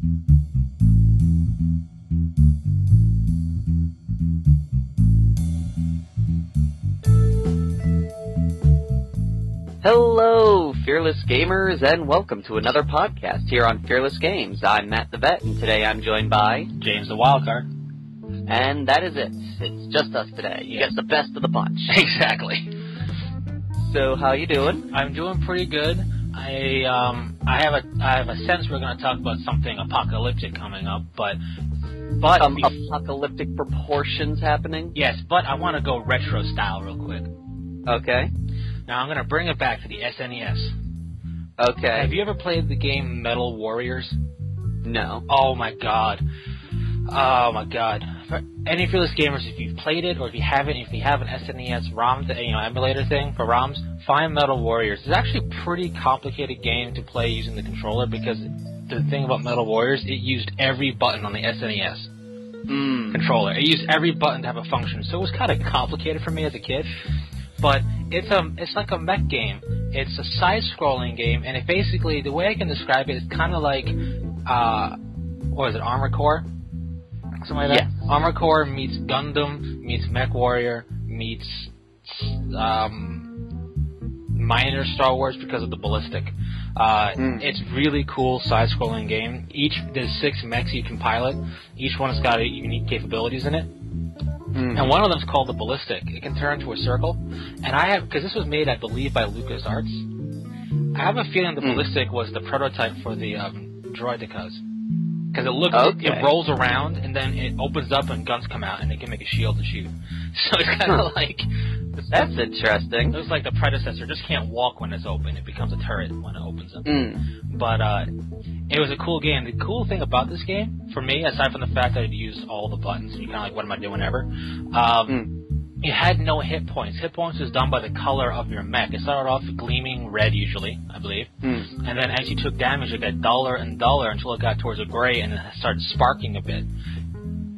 Hello, Fearless Gamers, and welcome to another podcast here on Fearless Games. I'm Matt the Vet, and today I'm joined by... James the Wildcard. And that is it. It's just us today. You get the best of the bunch. Exactly. So, how you doing? I'm doing pretty good. I have a sense we're going to talk about something apocalyptic coming up, but apocalyptic proportions happening? Yes, but I want to go retro style real quick. Okay. Now I'm going to bring it back to the SNES. Okay. Have you ever played the game Metal Warriors? No. Oh my god. Oh my god. For any Fearless Gamers, if you've played it, or if you have an SNES ROM, emulator thing for ROMs, find Metal Warriors. It's actually a pretty complicated game to play using the controller, because the thing about Metal Warriors, it used every button on the SNES controller. It used every button to have a function, so it was kind of complicated for me as a kid. But it's like a mech game. It's a side-scrolling game, and it basically, the way I can describe it is kind of like, what is it, Armored Core? Something like that? Yes. Armored Core meets Gundam, meets Mech Warrior, meets minor Star Wars because of the ballistic. It's really cool side-scrolling game. There's 6 mechs you can pilot. Each one has got unique capabilities in it. And one of them's called the Ballistic. It can turn into a circle. And because this was made, I believe, by LucasArts, I have a feeling the Ballistic was the prototype for the Droidekas. Because it rolls around, and then it opens up and guns come out, and it can make a shield to shoot. So it's kind of like... That's interesting. It was like the predecessor. It just can't walk when it's open. It becomes a turret when it opens up. But it was a cool game. The cool thing about this game, for me, aside from the fact that it used all the buttons, and you're kind of like, what am I doing ever? It had no hit points. Hit points was done by the color of your mech. It started off gleaming red, usually, I believe. And then as you took damage, it got duller and duller until it got towards a gray, and it started sparking a bit.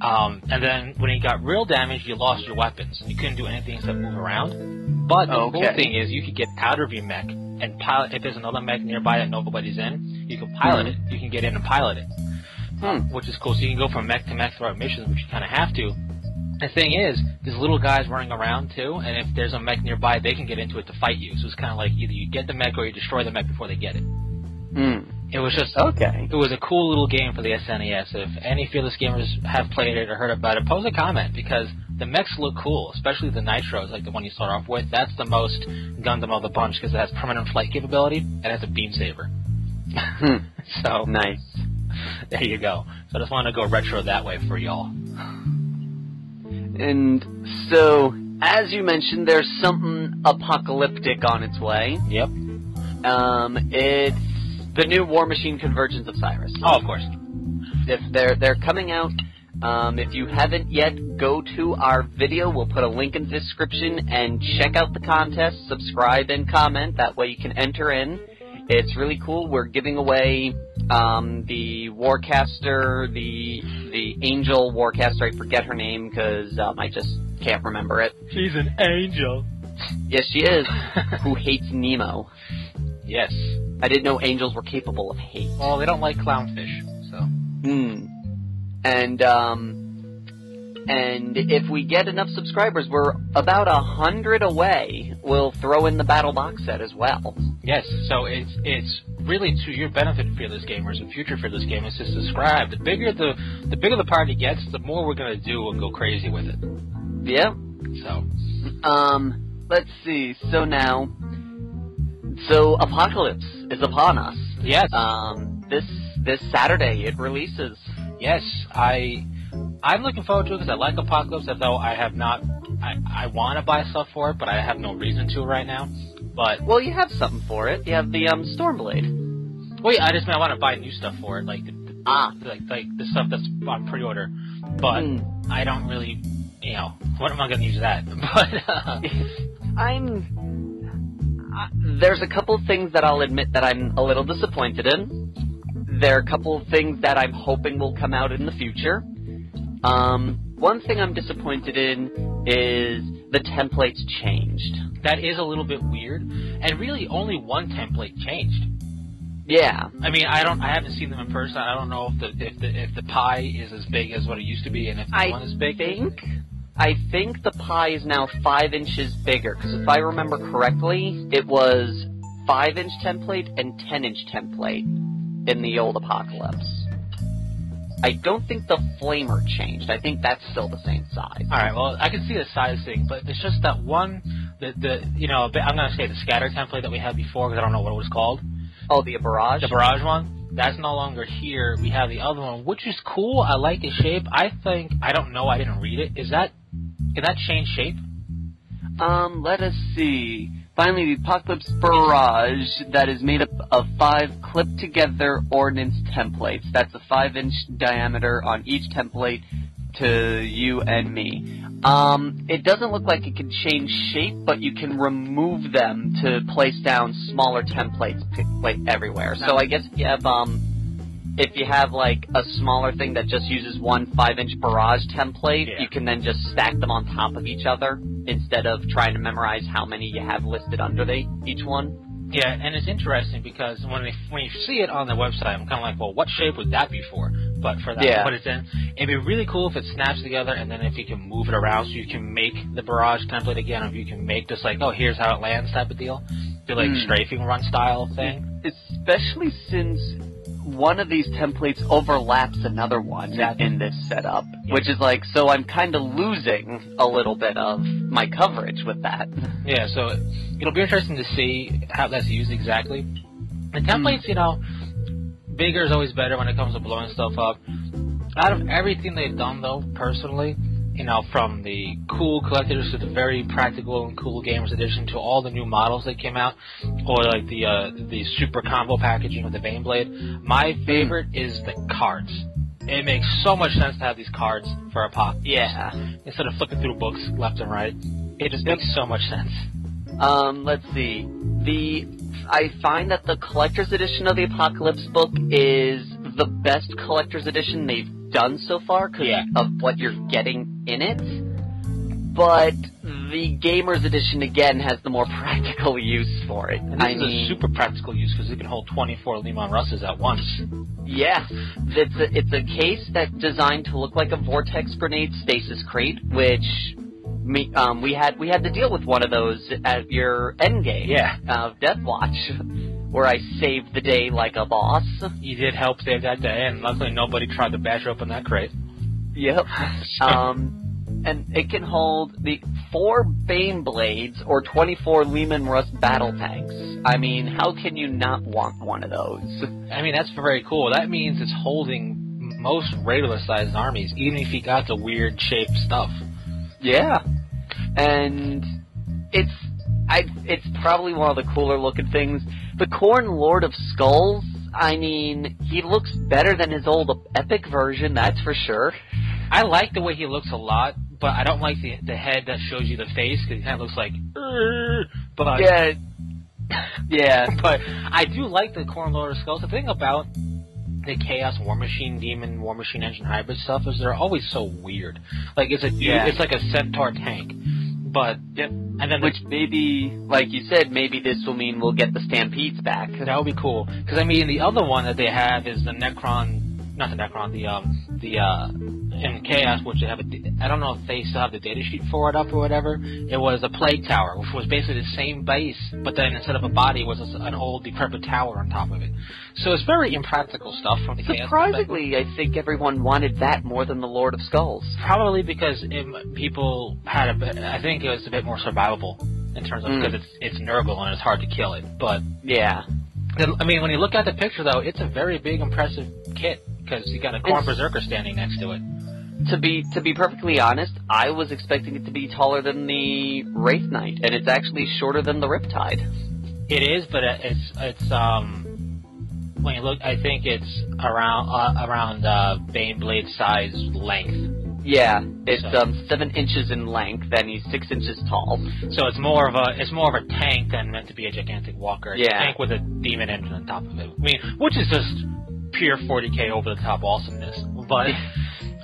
And then when you got real damage, you lost your weapons. You couldn't do anything except move around. But the cool thing is, you could get out of your mech and pilot. If there's another mech nearby that nobody's in, you can pilot it. You can get in and pilot it, which is cool. So you can go from mech to mech throughout missions, which you kind of have to. The thing is, there's little guys running around too, and if there's a mech nearby, they can get into it to fight you. So it's kind of like either you get the mech or you destroy the mech before they get it. It was just It was a cool little game for the SNES. If any Fearless Gamers have played it or heard about it, pose a comment, because the mechs look cool, especially the Nitros, like the one you start off with. That's the most Gundam of the bunch because it has permanent flight capability and it has a beam saber. So nice. There you go. So I just wanted to go retro that way for y'all. And so, as you mentioned, there's something apocalyptic on its way. Yep. It's the new Warmachine Convergence of Cyrus. Oh, of course. If they're coming out. If you haven't yet, go to our video. We'll put a link in the description and check out the contest. Subscribe and comment. That way you can enter in. It's really cool. We're giving away the Warcaster, the Angel Warcaster. I forget her name because I just can't remember it. She's an angel. Yes, she is. Who hates Nemo. Yes. I didn't know angels were capable of hate. Well, they don't like clownfish, so. And if we get enough subscribers, we're about 100 away. We'll throw in the Battle Box set as well. Yes, so it's really to your benefit, Fearless Gamers, and future Fearless Gamers, to subscribe. The bigger the party gets, the more we're gonna do and go crazy with it. Yeah. So. Let's see. So Apocalypse is upon us. Yes. This Saturday it releases. Yes, I'm looking forward to it because I like Apocalypse, although I have not. I want to buy stuff for it, but I have no reason to right now. But you have something for it. You have the Stormblade. Well, yeah, I want to buy new stuff for it, like the stuff that's on pre-order. But I don't really, what am I going to use that? But there's a couple of things that I'll admit that I'm a little disappointed in. There are a couple of things that I'm hoping will come out in the future. One thing I'm disappointed in is the templates changed. That is a little bit weird, and really only one template changed. Yeah. I mean, I haven't seen them in person. I don't know if the pie is as big as what it used to be, and if the one is big. I think the pie is now 5 inches bigger, because if I remember correctly, it was 5-inch template and 10-inch template in the old Apocalypse. I don't think the flamer changed. I think that's still the same size. All right, well, I can see the size thing, but it's just that one, I'm going to say the scatter template that we had before, because I don't know what it was called. Oh, the Barrage? The Barrage one. That's no longer here. We have the other one, which is cool. I like its shape. I don't know, I didn't read it. Can that change shape? Let us see. Finally, the Apocalypse Barrage that is made up of 5 clipped-together ordnance templates. That's a 5-inch diameter on each template to you and me. It doesn't look like it can change shape, but you can remove them to place down smaller templates like everywhere. So I guess if you have like a smaller thing that just uses one 5-inch Barrage template, you can then just stack them on top of each other instead of trying to memorize how many you have listed under each one. Yeah, and it's interesting because when you see it on the website, I'm kind of like, well, what shape would that be for? But for that to put it in, it'd be really cool if it snaps together, and then if you can move it around so you can make the Barrage template again, or if you can make just like, oh, here's how it lands type of deal. Do like strafing run style thing. Especially since one of these templates overlaps another one in this setup, which is like, so I'm kind of losing a little bit of my coverage with that. Yeah, so it'll be interesting to see how that's used exactly. The templates, bigger is always better when it comes to blowing stuff up. Out of everything they've done, though, personally, from the cool collectors to the very practical and cool gamers edition to all the new models that came out, or like the super combo packaging with the Baneblade, my favorite is the cards. It makes so much sense to have these cards for Apocalypse. Yeah. Instead of flipping through books left and right. It just makes so much sense. Let's see. I find that the collector's edition of the Apocalypse book is the best collector's edition they've done so far because of what you're getting in it. But the Gamer's edition, again, has the more practical use for it. And this is a super practical use because it can hold 24 Lehman Russes at once. Yeah. It's a case that's designed to look like a Vortex Grenade Stasis Crate, which we had to deal with one of those at your endgame of Deathwatch, where I saved the day like a boss. You did help save that day, and luckily nobody tried to bash open that crate. Yep. And it can hold the 4 Baneblades or 24 Lehman Russ battle tanks. I mean, how can you not want one of those? I mean, that's very cool. That means it's holding most regular-sized armies, even if you got the weird-shaped stuff. Yeah. And it's probably one of the cooler-looking things. The Khorne Lord of Skulls, I mean, he looks better than his old Epic version, that's for sure. I like the way he looks a lot, but I don't like the head that shows you the face, because he kind of looks like, but yeah, but I do like the Khorne Lord of Skulls. The thing about the Chaos Warmachine Demon Warmachine Engine hybrid stuff is they're always so weird. Like it's like a Centaur tank, but and then which maybe, like you said, maybe this will mean we'll get the Stampedes back. That would be cool, because I mean the other one that they have is the Necron, not the Necron, in Chaos, which they have I don't know if they still have the data sheet for it up or whatever. It was a Plague Tower, which was basically the same base, but then instead of a body, it was an old decrepit tower on top of it. So it's very impractical stuff from the Chaos. Surprisingly, I think everyone wanted that more than the Lord of Skulls. Probably because people had I think it was a bit more survivable in terms of because it's Nurgle and it's hard to kill it. But yeah, I mean, when you look at the picture though, it's a very big, impressive kit because you got a Khorne Berserker standing next to it. To be perfectly honest, I was expecting it to be taller than the Wraith Knight, and it's actually shorter than the Riptide. It is, but it's when you look, I think it's around Baneblade size length. Yeah, it's 7 inches in length, and he's 6 inches tall. So it's more of a tank than meant to be a gigantic walker. It's a tank with a demon engine on top of it. I mean, which is just pure 40k over the top awesomeness, but.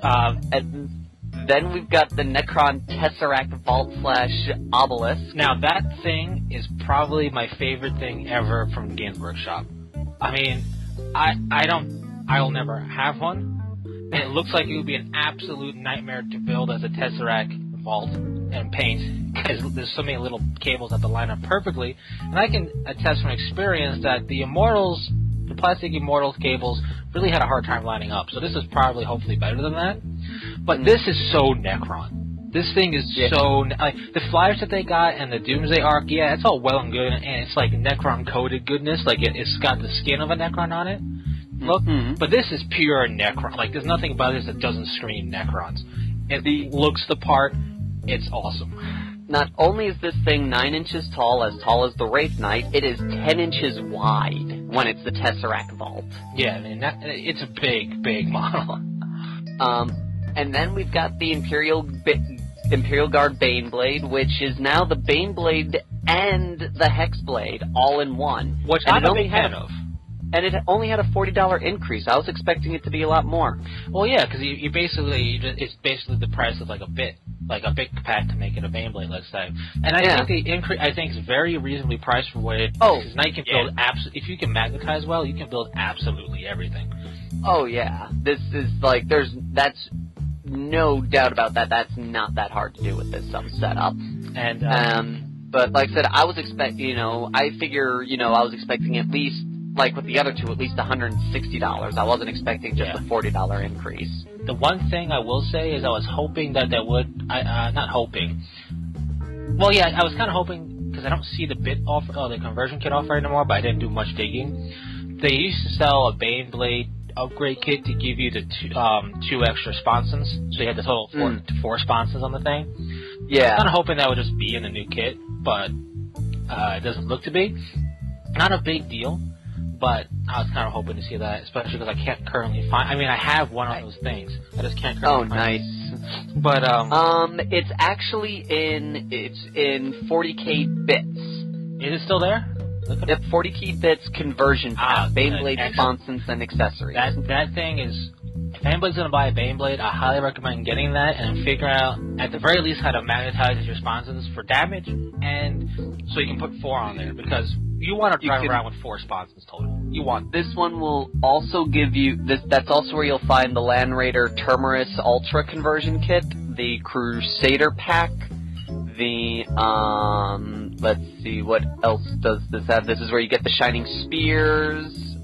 And then we've got the Necron Tesseract Vault / Obelisk. Now that thing is probably my favorite thing ever from Games Workshop. I mean, I'll never have one. It looks like it would be an absolute nightmare to build as a Tesseract vault and paint, because there's so many little cables that line up perfectly. And I can attest from experience that the plastic Immortals cables really had a hard time lining up. So this is probably, hopefully, better than that. But this is so Necron. This thing is so... Like, the flyers that they got and the Doomsday Arc, yeah, it's all well and good, and it's like Necron-coded goodness. Like, it's got the skin of a Necron on it. Look, but this is pure Necron. Like, there's nothing about this that doesn't scream Necrons. It looks the part. It's awesome. Not only is this thing 9 inches tall as the Wraith Knight, it is 10 inches wide when it's the Tesseract Vault. Yeah, I mean, it's a big, big model. And then we've got the Imperial Guard Baneblade, which is now the Baneblade and the Hexblade all in one. Which I'm a big fan of. And it only had a $40 increase. I was expecting it to be a lot more. Well, yeah, because it's basically the price of like a bit pack to make it a Baneblade, let's say. And I think the increase, I think, is very reasonably priced for what it is. Because now you can build if you can magnetize well, you can build absolutely everything. Oh yeah, this is like that's no doubt about that. That's not that hard to do with this setup. And but like I said, I was expecting, I was expecting at least, like with the other two, at least $160. I wasn't expecting just a $40 increase. The one thing I will say is I was hoping that would... not hoping. Well, yeah, I was kind of hoping, because I don't see the the conversion kit offer anymore, but I didn't do much digging. They used to sell a Baneblade upgrade kit to give you the two extra sponsons, so you had the total four sponsons on the thing. Yeah. I was kind of hoping that would just be in the new kit, but it doesn't look to be. Not a big deal. But I was kind of hoping to see that, especially because I can't currently find... I mean, I have one of those things. I just can't currently find it. But, it's actually in 40K bits. Is it still there? Yep, 40K bits conversion pack, Baneblade sponsons and accessories. That thing is... If anybody's going to buy a Baneblade, I highly recommend getting that and figuring out, at the very least, how to magnetize your sponsons for damage, and so you can put 4 on there, because... You want to drive around with 4 sponsons total. You want. This one will also give you... That's also where you'll find the Land Raider Terminus Ultra conversion kit, the Crusader pack, the... let's see, what else does this have? This is where you get the Shining Spears,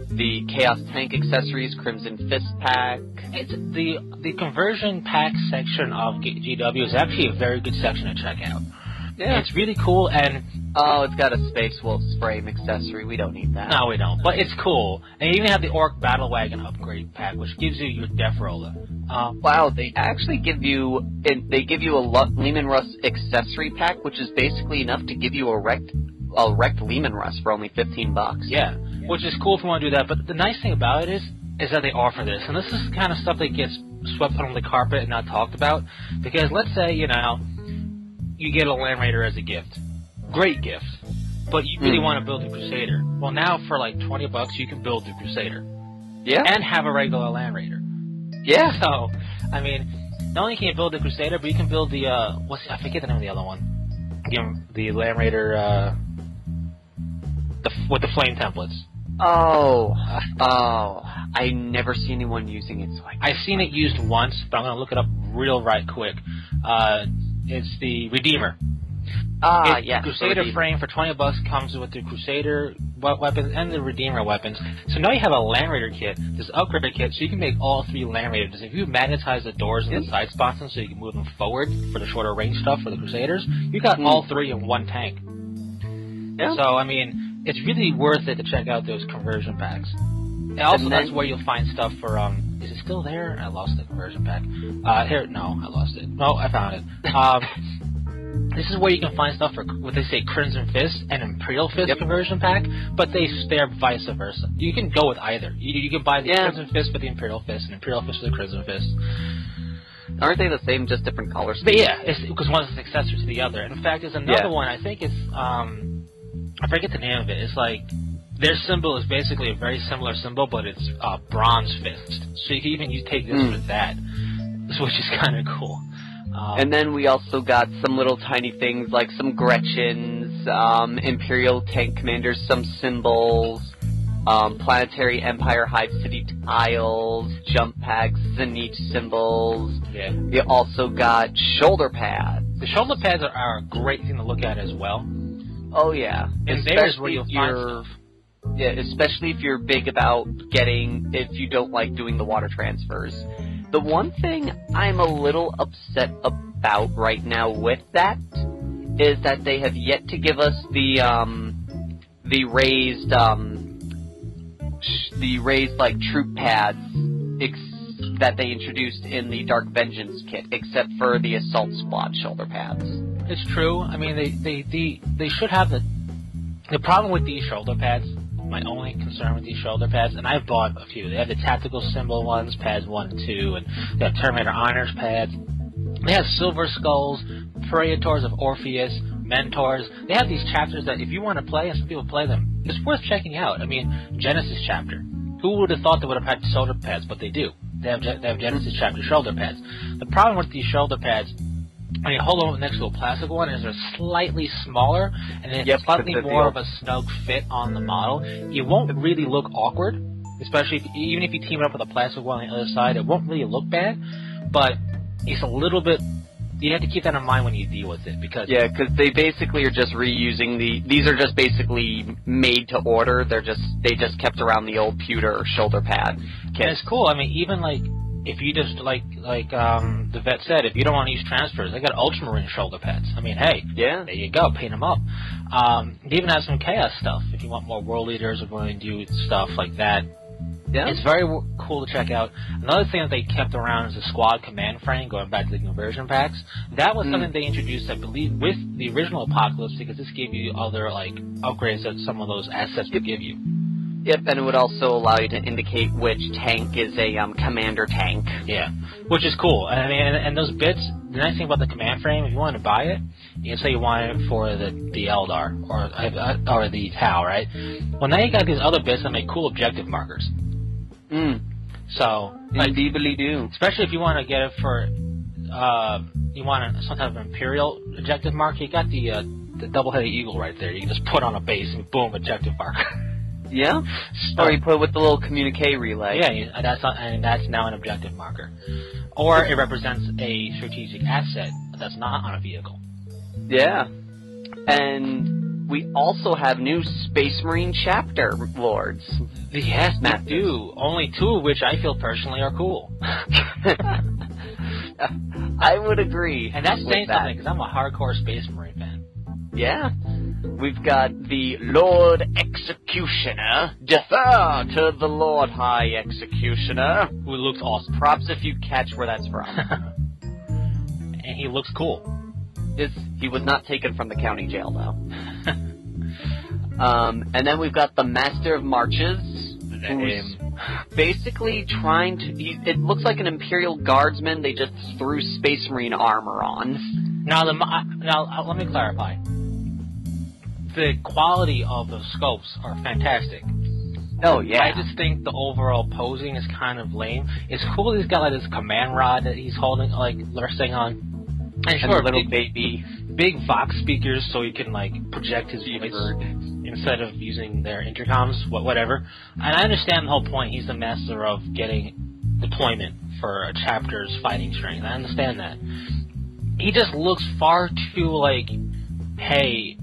the Chaos Tank accessories, Crimson Fist pack. It's the conversion pack section of GW is actually a very good section to check out. Yeah. It's really cool, and... Oh, it's got a Space Wolf's frame accessory. We don't need that. No, we don't. But it's cool. And you even have the Orc Battle Wagon upgrade pack, which gives you your Death Roller. Wow, they actually give you... They give you a Lehman Russ accessory pack, which is basically enough to give you a wrecked Lehman Russ for only $15. Yeah, which is cool if you want to do that. But the nice thing about it is that they offer this. And this is the kind of stuff that gets swept under the carpet and not talked about. Because let's say, you get a Land Raider as a gift. Great gift. But you really want to build a Crusader. Well, now for like $20, you can build the Crusader. Yeah. And have a regular Land Raider. Yeah. So, I mean, not only can you build the Crusader, but you can build the, I forget the name of the other one. The Land Raider, with the flame templates. I never see anyone using it, so I've seen it used once, but I'm going to look it up right quick. It's the Redeemer. Yeah. The Crusader frame for $20 comes with the Crusader weapons and the Redeemer weapons. So now you have a Land Raider kit, this upgrade kit, so you can make all 3 Land Raiders. If you magnetize the doors and the side sponsons so you can move them forward for the shorter range stuff for the Crusaders, you got all 3 in one tank. Yeah. So, I mean, it's really worth it to check out those conversion packs. And also, that's where you'll find stuff for, is it still there? I lost the conversion pack. No, I lost it. No, I found it. This is where you can find stuff for what they say Crimson Fist and Imperial Fist conversion pack, but they're vice versa. You can go with either. You can buy the Crimson Fist for the Imperial Fist and Imperial Fist for the Crimson Fist. Aren't they the same, just different colors? But yeah, because one is an accessory to the other. And in fact, there's another one, I think it's, I forget the name of it. It's like, their symbol is basically a very similar symbol, but it's bronze fist. So you can even take this for that, which is kind of cool. And then we also got some little tiny things like some Gretchens, Imperial tank commanders, some symbols, planetary empire hive city tiles, jump packs, Zenith symbols. Yeah. You also got shoulder pads. The shoulder pads are a great thing to look at as well. Oh yeah, And there's where you'll find stuff. Yeah, especially if you're big about if you don't like doing the water transfers. The one thing I'm a little upset about right now with that is that they have yet to give us the raised like troop pads that they introduced in the Dark Vengeance kit, except for the Assault Squad shoulder pads. It's true. I mean, they should have the problem with these shoulder pads. My only concern with these shoulder pads, and I've bought a few. They have the tactical symbol ones, pads 1 and 2, and they have Terminator Honors pads. They have Silver Skulls, Praetors of Orpheus, Mentors. They have these chapters that if you want to play, and some people play them, it's worth checking out. I mean, Genesis chapter. Who would have thought they would have had shoulder pads, but they do. They have Genesis chapter shoulder pads. The problem with these shoulder pads, when you hold them next to a plastic one, is they're slightly smaller, and it's slightly more of a snug fit on the model. It won't really look awkward, especially even if you team it up with a plastic one on the other side. It won't really look bad, but it's a little bit. You have to keep that in mind when you deal with it, because they basically are just reusing these are just basically made to order. They just kept around the old pewter shoulder pad kit. And it's cool. I mean, even like if you just like the vet said, if you don't want to use transfers, they got Ultramarine shoulder pads. I mean, hey, there you go, paint them up. They even have some chaos stuff if you want more world leaders or going to do stuff like that. Yeah. It's very cool to check out. Another thing that they kept around is the squad command frame, going back to the conversion packs. That was something they introduced, I believe, with the original Apocalypse, because this gave you other like upgrades that some of those assets would give you. Yep, and it would also allow you to indicate which tank is a commander tank. Yeah, which is cool. I mean, and those bits, the nice thing about the command frame, if you want to buy it, you can say you want it for the Eldar or the Tau, right? Well, now you got these other bits that make cool objective markers. So, indeedly do. Especially if you want to get it for, you want some type of Imperial objective marker, you got the double-headed eagle right there. You can just put on a base and boom, objective marker. Yeah? Or you put it with the little communique relay. Yeah, that's now an objective marker. Or it represents a strategic asset that's not on a vehicle. Yeah. And we also have new Space Marine chapter lords. Yes, we do. Only 2 of which I feel personally are cool. I would agree. And that's saying something, because I'm a hardcore Space Marine fan. Yeah. We've got the Lord Executioner. Defer to the Lord High Executioner. Who looks awesome. Props if you catch where that's from. And he looks cool. He was not taken from the county jail, though. And then we've got the Master of Marches, who's basically trying to... it looks like an Imperial Guardsman they just threw Space Marine armor on. Now, let me clarify. The quality of the scopes are fantastic. Oh, yeah. I just think the overall posing is kind of lame. It's cool that he's got like this command rod that he's holding, like, resting on. And sure, little big Vox speakers so he can, like, project his voice instead of using their intercoms, whatever. And I understand the whole point. He's the master of getting deployment for a chapter's fighting strength. I understand that. He just looks far too, like, hey,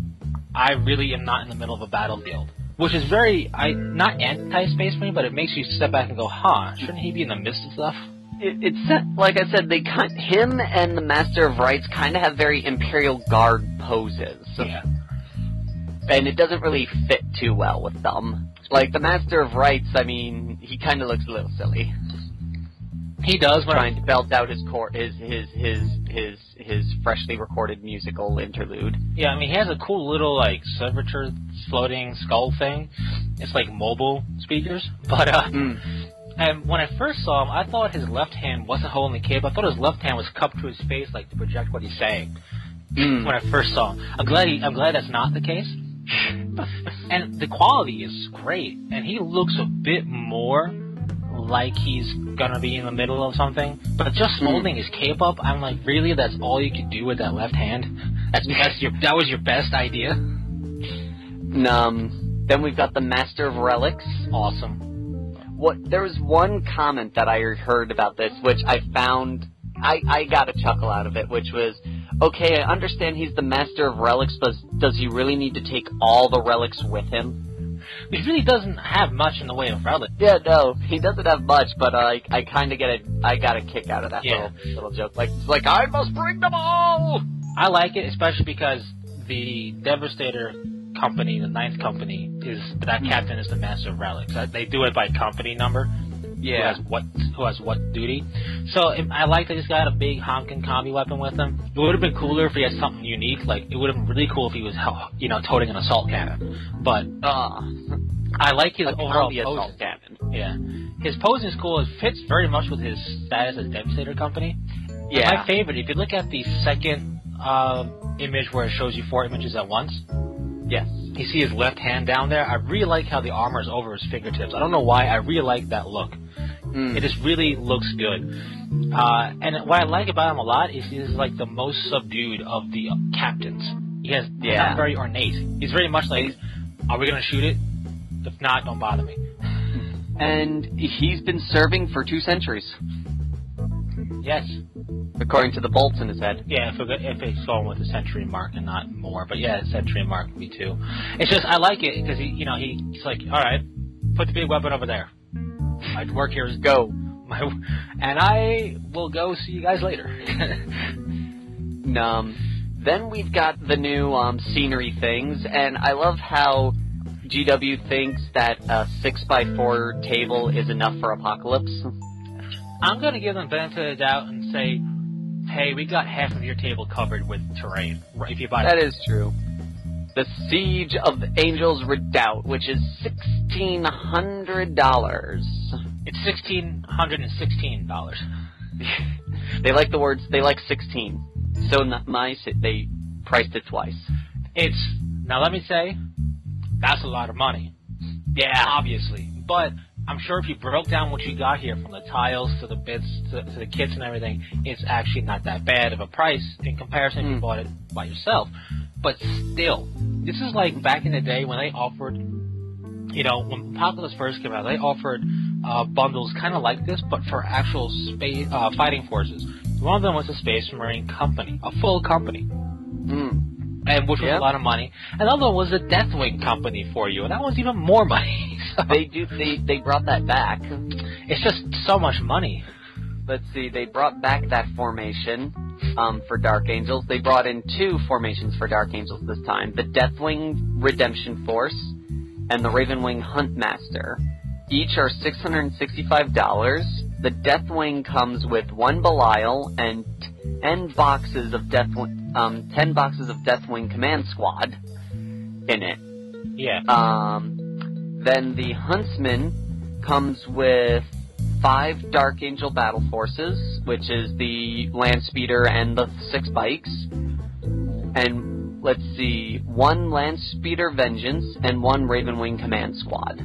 I really am not in the middle of a battlefield. Which is very, not anti-Space Marine, but it makes you step back and go, shouldn't he be in the midst of stuff? It's like I said, him and the Master of Rites kind of have very Imperial Guard poses. Yeah. And it doesn't really fit too well with them. Like, the Master of Rites, I mean, he kind of looks a little silly. He does, but trying to belt out his freshly recorded musical interlude. Yeah, I mean, he has a cool little, like, servitor floating skull thing. It's like mobile speakers, but, and when I first saw him, I thought his left hand wasn't holding the cable. I thought his left hand was cupped to his face, like, to project what he's saying. When I first saw him. I'm glad that's not the case. And the quality is great, and he looks a bit more like he's gonna be in the middle of something, but just holding his cape up, I'm like, really? That's all you could do with that left hand? That was your best idea? Then we've got the Master of Relics. Awesome. There was one comment that I heard about this, which I found, I got a chuckle out of it, which was, okay, I understand he's the Master of Relics, but does he really need to take all the relics with him? He really doesn't have much in the way of relics. Yeah, no, he doesn't have much, but I kind of I got a kick out of that little joke. Like, I must bring them all! I like it, especially because the Devastator company, the 9th company, that captain is the Master of Relics. They do it by company number. Yeah. Who has what duty. So I like that he's got a big honking combi weapon with him. It would have been cooler if he had something unique. Like, it would have been really cool if he was, toting an assault cannon. But I like his overall assault cannon. Yeah. His pose is cool. It fits very much with his status as Devastator company. Yeah. And my favorite, if you look at the second image where it shows you 4 images at once. Yes. You see his left hand down there? I really like how the armor is over his fingertips. I don't know why. I really like that look. It just really looks good. And what I like about him a lot is he's like the most subdued of the captains. He's not very ornate. He's very much like, are we going to shoot it? If not, don't bother me. And he's been serving for 2 centuries. Yes. According to the bolts in his head. Yeah, if it's going with the century mark and not more. But yeah, century mark would be 2. It's just, I like it because he's like, alright, put the big weapon over there. My work here is go. And I will go see you guys later. Then we've got the new scenery things, and I love how GW thinks that a 6x4 table is enough for Apocalypse. I'm going to give them the benefit of the doubt and say, hey, we got half of your table covered with terrain. If you buy that is true. The Siege of the Angels Redoubt, which is $1,600. It's $1,616. They like the words. They like 16. So they priced it twice. Now let me say, that's a lot of money. Yeah, obviously, but I'm sure if you broke down what you got here, from the tiles to the bits to the kits and everything, it's actually not that bad of a price in comparison if you bought it by yourself. But still, this is like back in the day when they offered, when Apocalypse first came out, they offered bundles kind of like this, but for actual space fighting forces. One of them was a Space Marine company, a full company, and which was a lot of money. Another one was a Deathwing company for you, and that was even more money. So they brought that back. It's just so much money. Let's see, they brought back that formation for Dark Angels. They brought in 2 formations for Dark Angels this time. The Deathwing Redemption Force and the Ravenwing Huntmaster. Each are $665. The Deathwing comes with 1 Belial and 10 boxes of Deathwing Command Squad in it. Yeah. Then the Huntsman comes with 5 Dark Angel Battle Forces, which is the Land Speeder and the 6 bikes. And, let's see, 1 Land Speeder Vengeance and 1 Ravenwing Command Squad.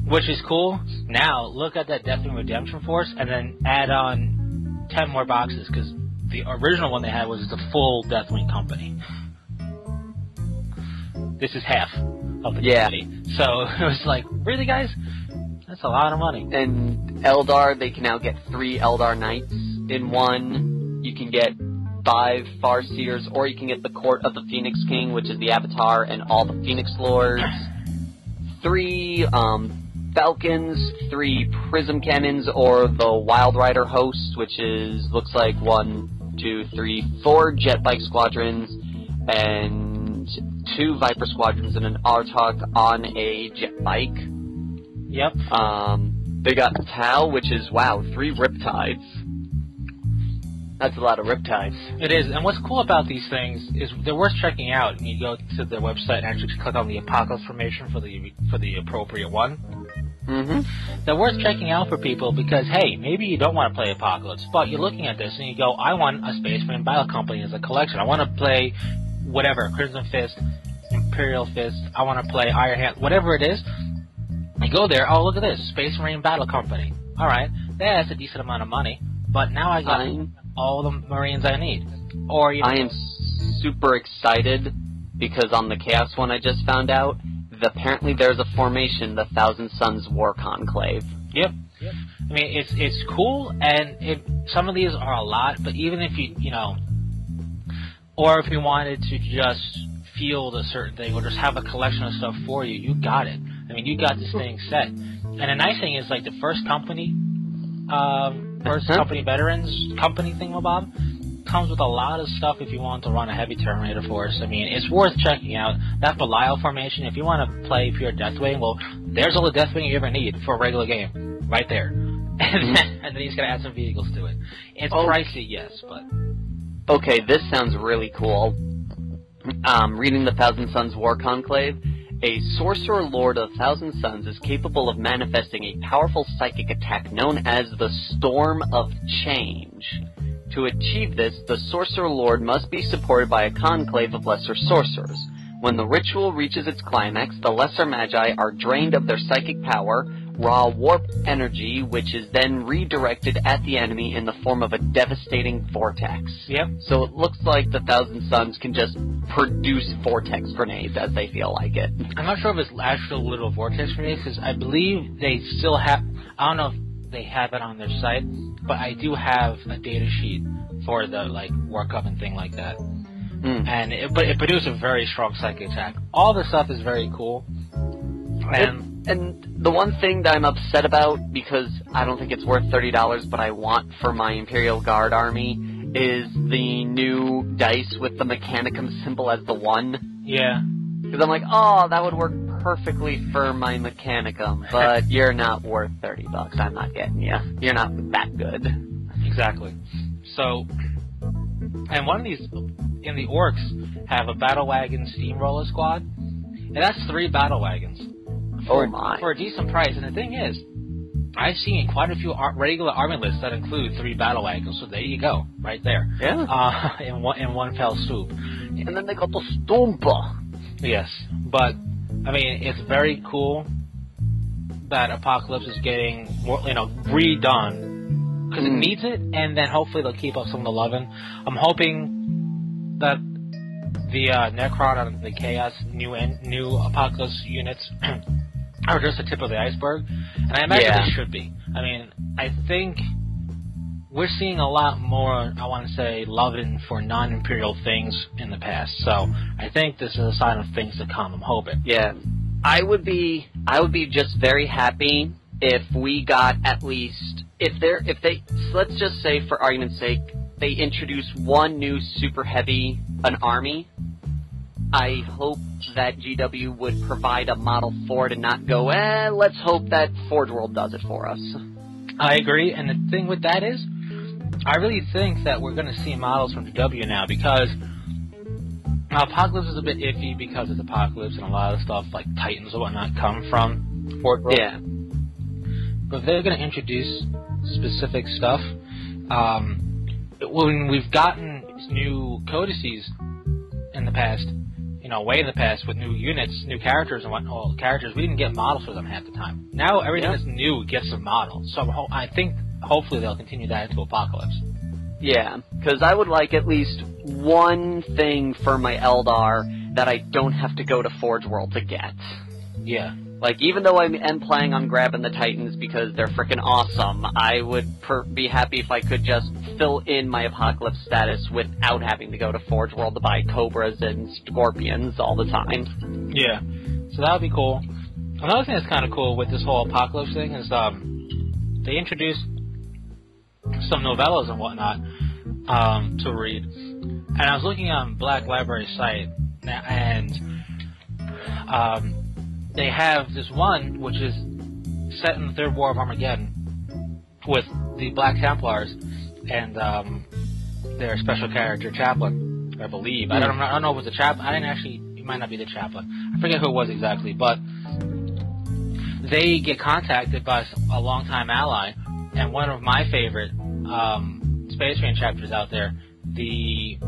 Which is cool. Now, look at that Deathwing Redemption Force, and then add on 10 more boxes, because the original one they had was the full Deathwing company. This is half of the company. So, it was like, really, guys? That's a lot of money. And Eldar, they can now get 3 Eldar Knights in one. You can get 5 Farseers, or you can get the Court of the Phoenix King, which is the Avatar and all the Phoenix Lords. 3 Falcons, 3 Prism Cannons, or the Wild Rider Host, which looks like 1, 2, 3, 4 Jet Bike Squadrons, and 2 Viper Squadrons and an Artok on a jet bike. Yep. They got Tau, which is, 3 Riptides. That's a lot of Riptides. It is, and what's cool about these things is they're worth checking out. And you go to their website and actually click on the Apocalypse formation for the appropriate one. They're worth checking out for people because, hey, maybe you don't want to play Apocalypse, but you're looking at this and you go, I want a Space Marine Battle Company as a collection. I want to play whatever, Crimson Fist, Imperial Fist, I want to play Iron Hand, whatever it is. You go there, oh, look at this, Space Marine Battle Company. Alright, that's a decent amount of money, but now I got all the Marines I need. Or I am super excited because on the Chaos one I just found out, apparently there's a formation, the Thousand Suns War Conclave. Yep. I mean, it's cool, and some of these are a lot, but even if you know, or if you wanted to just field a certain thing, or just have a collection of stuff for you, you got it. I mean, you got this thing set. And the nice thing is, like, the first company veterans company thingamabob comes with a lot of stuff if you want to run a heavy Terminator force. I mean, it's worth checking out. That Belial formation, if you want to play pure Deathwing, well, there's all the Deathwing you ever need for a regular game. Right there. And then he's going to add some vehicles to it. It's pricey, yes, but... Okay, this sounds really cool. Reading the Thousand Suns War Conclave, a sorcerer lord of Thousand Suns is capable of manifesting a powerful psychic attack known as the Storm of Change. To achieve this, the sorcerer lord must be supported by a conclave of lesser sorcerers. When the ritual reaches its climax, the lesser magi are drained of their psychic power, raw warp energy, which is then redirected at the enemy in the form of a devastating vortex. Yep. So it looks like the Thousand Suns can just produce vortex grenades as they feel like it. I'm not sure if it's actual literal vortex grenades, because I believe they still have... I don't know if they have it on their site, but I do have a data sheet for the, like, workup and thing like that. And it produced a very strong psychic attack. All the stuff is very cool. And the one thing that I'm upset about, because I don't think it's worth $30, but I want for my Imperial Guard army, is the new dice with the Mechanicum symbol as the 1. Yeah. Because I'm like, oh, that would work perfectly for my Mechanicum, but you're not worth $30. I'm not getting you. You're not that good. Exactly. So, and one of these, in the Orcs, have a Battle Wagon Steamroller Squad, and that's 3 Battle Wagons. For a decent price. And the thing is, I've seen quite a few regular army lists that include 3 Battle Wagons, so there you go, right there. Yeah. In one fell swoop. And then they got the Stompa. Yes, but, I mean, it's very cool that Apocalypse is getting, redone, because it needs it, and then hopefully they'll keep up some of the loving. I'm hoping that the Necron and the Chaos new Apocalypse units are just the tip of the iceberg, and I imagine they should be. I mean, I think we're seeing a lot more, I want to say, loving for non-Imperial things in the past, so I think this is a sign of things to come, I'm hoping. Yeah. I would be just very happy if we got at least, if they, let's just say for argument's sake, they introduce one new super heavy, an army. I hope that GW would provide a model for it and not go, let's hope that Forge World does it for us. I agree, and the thing with that is, I really think that we're going to see models from GW now, because Apocalypse is a bit iffy because it's Apocalypse, and a lot of stuff like Titans and whatnot come from Forge World. Yeah. But if they're going to introduce specific stuff, when we've gotten new codices in the past, way in the past with new units, new characters and whatnot, characters, we didn't get models for them half the time. Now everything that's new gets a model. So I think hopefully they'll continue that into Apocalypse. Yeah, because I would like at least one thing for my Eldar that I don't have to go to Forge World to get. Yeah. Like, even though I am planning on grabbing the Titans because they're freaking awesome, I would be happy if I could just fill in my Apocalypse status without having to go to Forge World to buy Cobras and Scorpions all the time. Yeah. So that would be cool. Another thing that's kind of cool with this whole Apocalypse thing is they introduced some novellas and whatnot to read. And I was looking on Black Library's site, and they have this one which is set in the Third War of Armageddon with the Black Templars and their special character chaplain, I believe. I don't know if it was the chaplain. It might not be the chaplain. I forget who it was exactly, but they get contacted by a longtime ally, and one of my favorite Space Marine chapters out there, the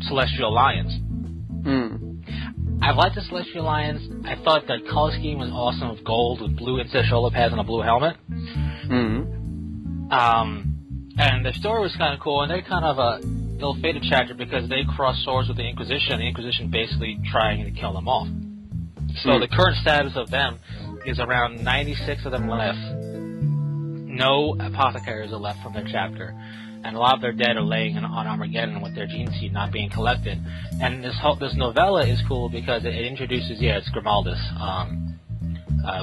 Celestial Alliance. I've liked the Celestial Alliance. I thought the color scheme was awesome with gold with blue instead of shoulder pads and a blue helmet. And the story was kind of cool, and they're kind of ill-fated chapter because they crossed swords with the Inquisition, and the Inquisition basically trying to kill them off. So the current status of them is around 96 of them left. No apothecaries are left from their chapter. And a lot of their dead are laying on Armageddon with their gene seed not being collected. And this novella is cool because it introduces, it's Grimaldus,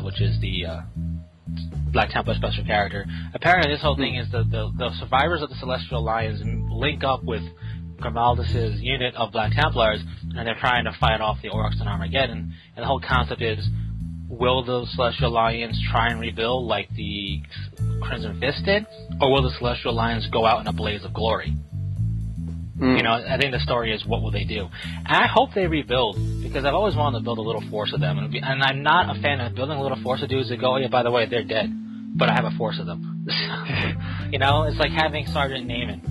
which is the Black Templar special character. Apparently this whole thing is the survivors of the Celestial Alliance link up with Grimaldus' unit of Black Templars, and they're trying to fight off the Orcs in Armageddon. And the whole concept is, will the Celestial Alliance try and rebuild like the Crimson Fist did, or will the Celestial Alliance go out in a blaze of glory? You know, I think the story is, what will they do? And I hope they rebuild, because I've always wanted to build a little force of them. And I'm not a fan of building a little force of dudes that go, oh yeah, by the way, they're dead, but I have a force of them. You know, it's like having Sergeant Naaman.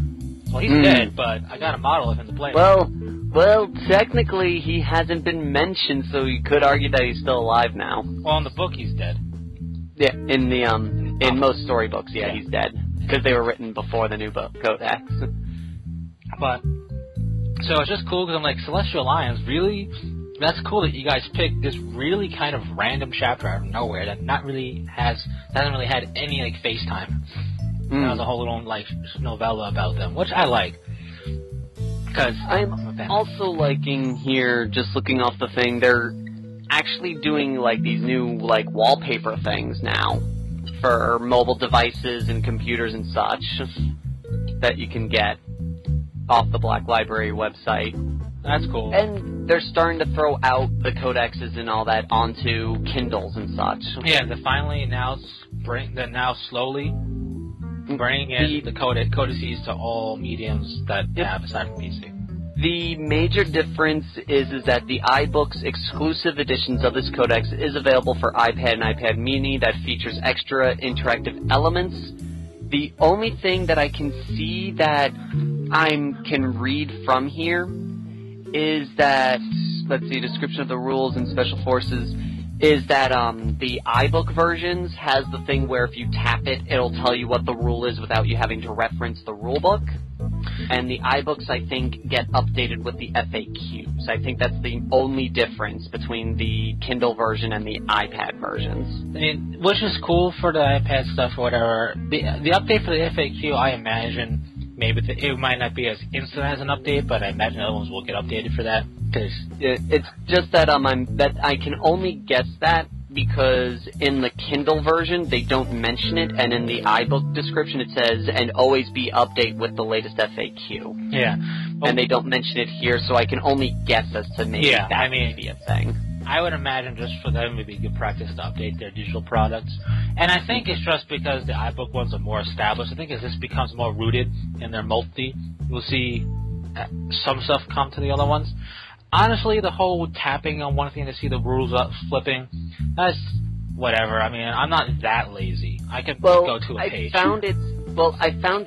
Well, he's dead, but I got a model of him to play with. Well, technically he hasn't been mentioned, so you could argue that he's still alive now. Well, in the book he's dead. Yeah, in most storybooks, he's dead, because they were written before the new book Codex. But so it's just cool because I'm like, Celestial Alliance, really? That's cool that you guys picked this really kind of random chapter out of nowhere that hasn't really had any like face time. There's a whole little like novella about them, which I like. Because I'm also liking here, just looking off the thing, they're actually doing like these new like wallpaper things now for mobile devices and computers and such that you can get off the Black Library website. That's cool. And they're starting to throw out the codexes and all that onto Kindles and such. Yeah, they're now slowly bringing in the codices to all mediums that have aside from PC. The major difference is that the iBooks exclusive editions of this codex is available for iPad and iPad Mini that features extra interactive elements. The only thing that I can see that I can read from here is that, let's see, description of the rules and special forces, is that the iBook versions has the thing where if you tap it, it'll tell you what the rule is without you having to reference the rule book. And the iBooks, I think, get updated with the FAQs. I think that's the only difference between the Kindle version and the iPad versions. I mean, which is cool for the iPad stuff or whatever. The update for the FAQ, I imagine, maybe it might not be as instant as an update, but I imagine other ones will get updated for that. It's just that I can only guess that because in the Kindle version they don't mention it, and in the iBook description it says, and always be update with the latest FAQ. Yeah. And they don't mention it here, so I can only guess as to maybe that may be a thing. I would imagine just for them it would be good practice to update their digital products. And I think it's just because the iBook ones are more established. I think as this becomes more rooted in their multi, we'll see some stuff come to the other ones. Honestly, the whole tapping on one thing to see the rules up flipping, that's whatever. I mean, I'm not that lazy. I can go to a page. I found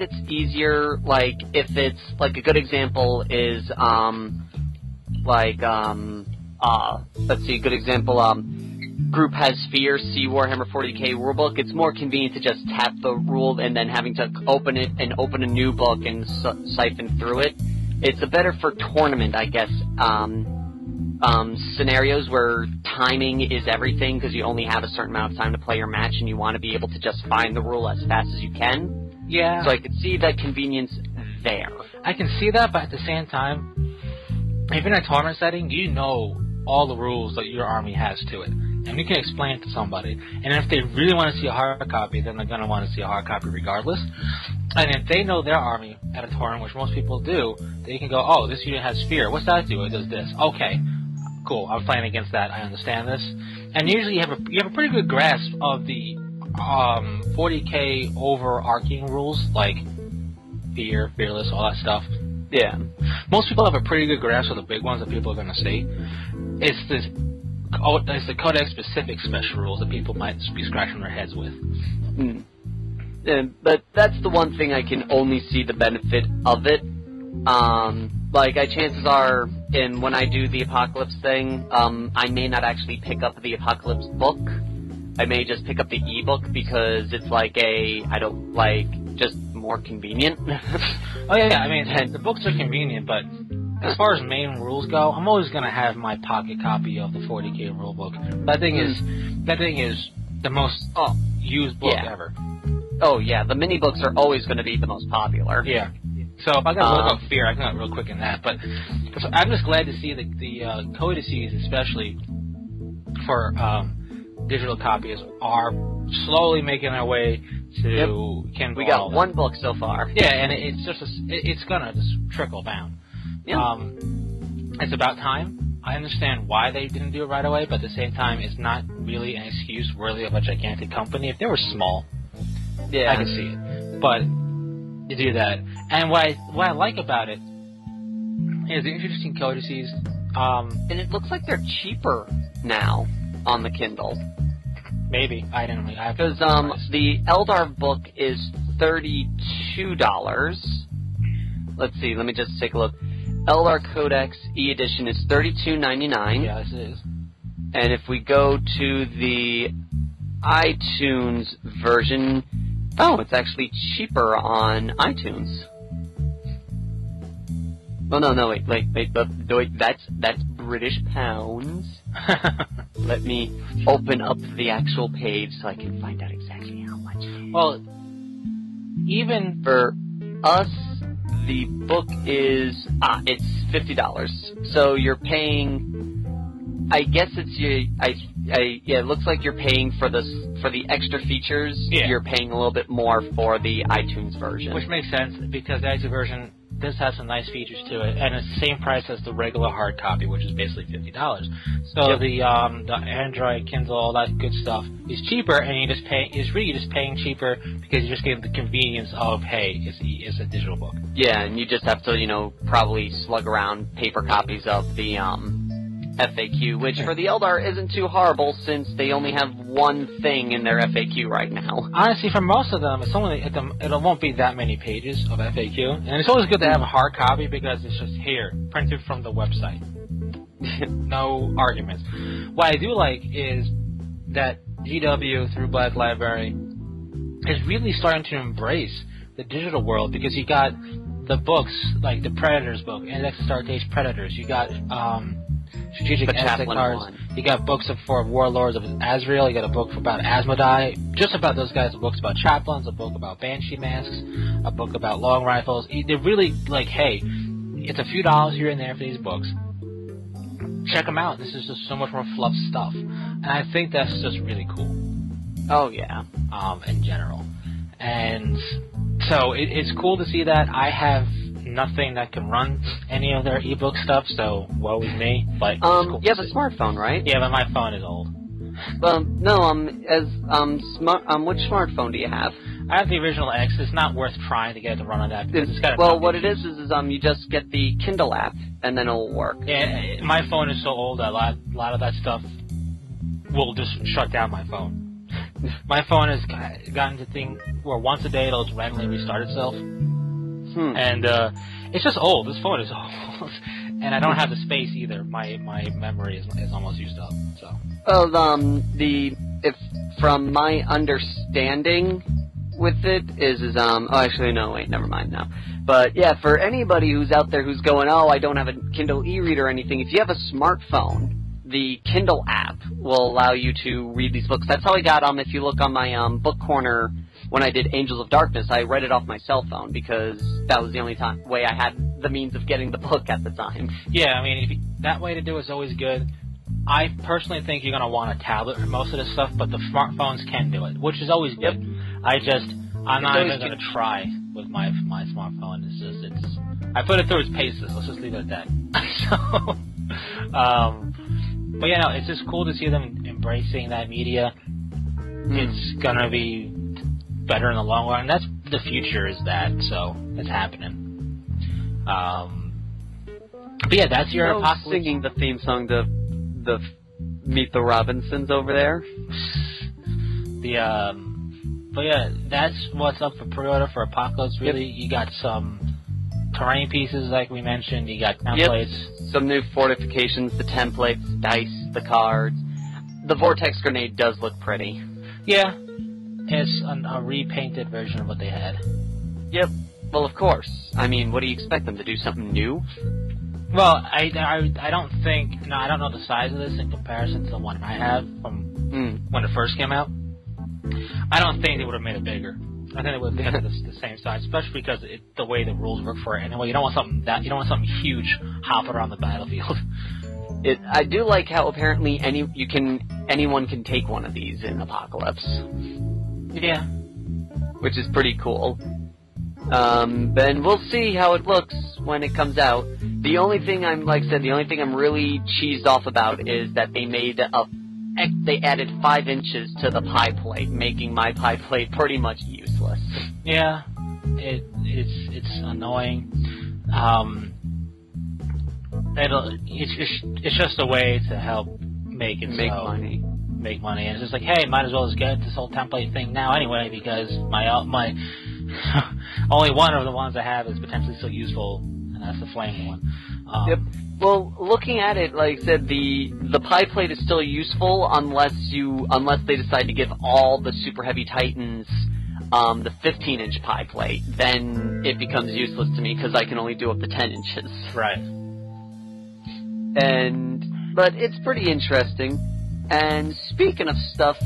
it's easier, like, if it's, like, a good example is, let's see, a good example, group has Sphere, see Warhammer 40k rulebook. It's more convenient to just tap the rule and then having to open it and open a new book and siphon through it. It's better for tournament, I guess, scenarios where timing is everything because you only have a certain amount of time to play your match and you want to be able to just find the rule as fast as you can. Yeah. So I could see that convenience there. I can see that, but at the same time, if in a tournament setting, you know all the rules that your army has to it. And you can explain it to somebody. And if they really want to see a hard copy, then they're going to want to see a hard copy regardless. And if they know their army at a tournament, which most people do, they can go, oh, this unit has Sphere. What's that do? It does this. Okay, cool. I'm playing against that. I understand this. And usually you have a pretty good grasp of the 40k overarching rules, like Fear, Fearless, all that stuff. Yeah. Most people have a pretty good grasp of the big ones that people are going to see. It's the Codex-specific special rules that people might be scratching their heads with. But that's the one thing I can only see the benefit of it. Chances are, when I do the Apocalypse thing, I may not actually pick up the Apocalypse book. I may just pick up the ebook because it's like I don't like just more convenient. Oh yeah, I mean, the books are convenient, but as far as main rules go, I'm always gonna have my pocket copy of the 40K rulebook. That thing is the most used book ever. Oh yeah, the mini books are always going to be the most popular. Yeah. So if I got to look up Fear, I can go real quick in that. But so I'm just glad to see the codices, especially for digital copies, are slowly making their way to Kindle. We got one book so far. Yeah, and it's gonna just trickle down. Yeah. It's about time. I understand why they didn't do it right away, but at the same time, it's not really an excuse worthy of a gigantic company. If they were small, I can see it. But you do that, and what I like about it is the interesting codices. And it looks like they're cheaper now on the Kindle. Maybe I didn't. Because the Eldar book is $32. Let's see. Let me just take a look. Eldar Codex e-edition is $32.99. Yes, it is. And if we go to the iTunes version, it's actually cheaper on iTunes. Oh no, wait, that's British pounds. Let me open up the actual page so I can find out exactly how much. Well, even for us, the book is it's $50. So you're paying. I guess it's it looks like you're paying for the extra features. Yeah. You're paying a little bit more for the iTunes version, which makes sense because the iTunes version does have some nice features to it, and it's the same price as the regular hard copy, which is basically $50. So the Android, Kindle, all that good stuff is cheaper, and you're really just paying cheaper because you're just getting the convenience of it's a digital book. Yeah, and you just have to probably slug around paper copies of the FAQ, which for the Eldar isn't too horrible since they only have one thing in their FAQ right now. Honestly, for most of them, it won't be that many pages of FAQ, and it's always good to have a hard copy because it's just here, printed from the website. No arguments. What I do like is that GW through Black Library is really starting to embrace the digital world because you got the books like the Predators book, Index of Stargaze Predators. You got Strategic Asset cards. You got books for Warlords of Azrael. You got a book about Asmodai. Just about those guys. Books about Chaplains. A book about Banshee Masks. A book about Long Rifles. They're really like, hey, it's a few dollars here and there for these books. Check them out. This is just so much more fluff stuff, and I think that's just really cool. Oh yeah. In general, and so it's cool to see that. I have nothing that can run any of their ebook stuff, so woe is me. But it's cool. You have a smartphone, right? Yeah, but my phone is old. Which smartphone do you have? I have the original X. It's not worth trying to get it to run on that because it's got. Well, what it is you just get the Kindle app and then it'll work. Yeah, my phone is so old that a lot of that stuff will just shut down my phone. My phone has gotten to the thing where once a day it'll just randomly restart itself. And it's just old. This phone is old, and I don't have the space either. My memory is almost used up. So. From my understanding with it actually no, wait, never mind now. But yeah, for anybody who's out there who's going, I don't have a Kindle e-reader or anything. If you have a smartphone, the Kindle app will allow you to read these books. That's how I got if you look on my book corner. When I did Angels of Darkness, I read it off my cell phone because that was the only way I had the means of getting the book at the time. Yeah, I mean, that way to do is always good. I personally think you're going to want a tablet for most of this stuff, but the smartphones can do it, which is always good. Yep. I'm not even going to try with my smartphone. I put it through its paces. Let's just leave it at that. But yeah, no, it's just cool to see them embracing that media. It's going to be better in the long run. That's the future is that, so it's happening. But yeah, that's your apocalypse. Singing the theme song to the Meet the Robinsons over there. But yeah, that's what's up for pre-order for Apocalypse. Really, you got some terrain pieces like we mentioned. You got templates. Yep. Some new fortifications, the templates, dice, the cards. The Vortex Grenade does look pretty. Yeah. It's a repainted version of what they had. Yep. Well, of course. I mean, what do you expect them to do? Something new? Well, I don't think... No, I don't know the size of this in comparison to the one I have from when it first came out. I don't think they would have made it bigger. I think it would have kept it the same size, especially because the way the rules work for it anyway. You don't want something huge hopping around the battlefield. I do like how apparently anyone can take one of these in Apocalypse. Yeah. Which is pretty cool. Then we'll see how it looks when it comes out. The only thing I'm really cheesed off about is that they added 5 inches to the pie plate, making my pie plate pretty much useless. Yeah, it's annoying. It's just a way to help make money. Make money, and it's just like, hey, might as well just get this whole template thing now anyway, because my only one of the ones I have is potentially still useful, and that's the flame one. Yep. Well, looking at it, like I said, the pie plate is still useful unless they decide to give all the Super Heavy Titans the 15-inch pie plate. Then it becomes useless to me because I can only do up to 10 inches. Right. But it's pretty interesting. And speaking of stuff,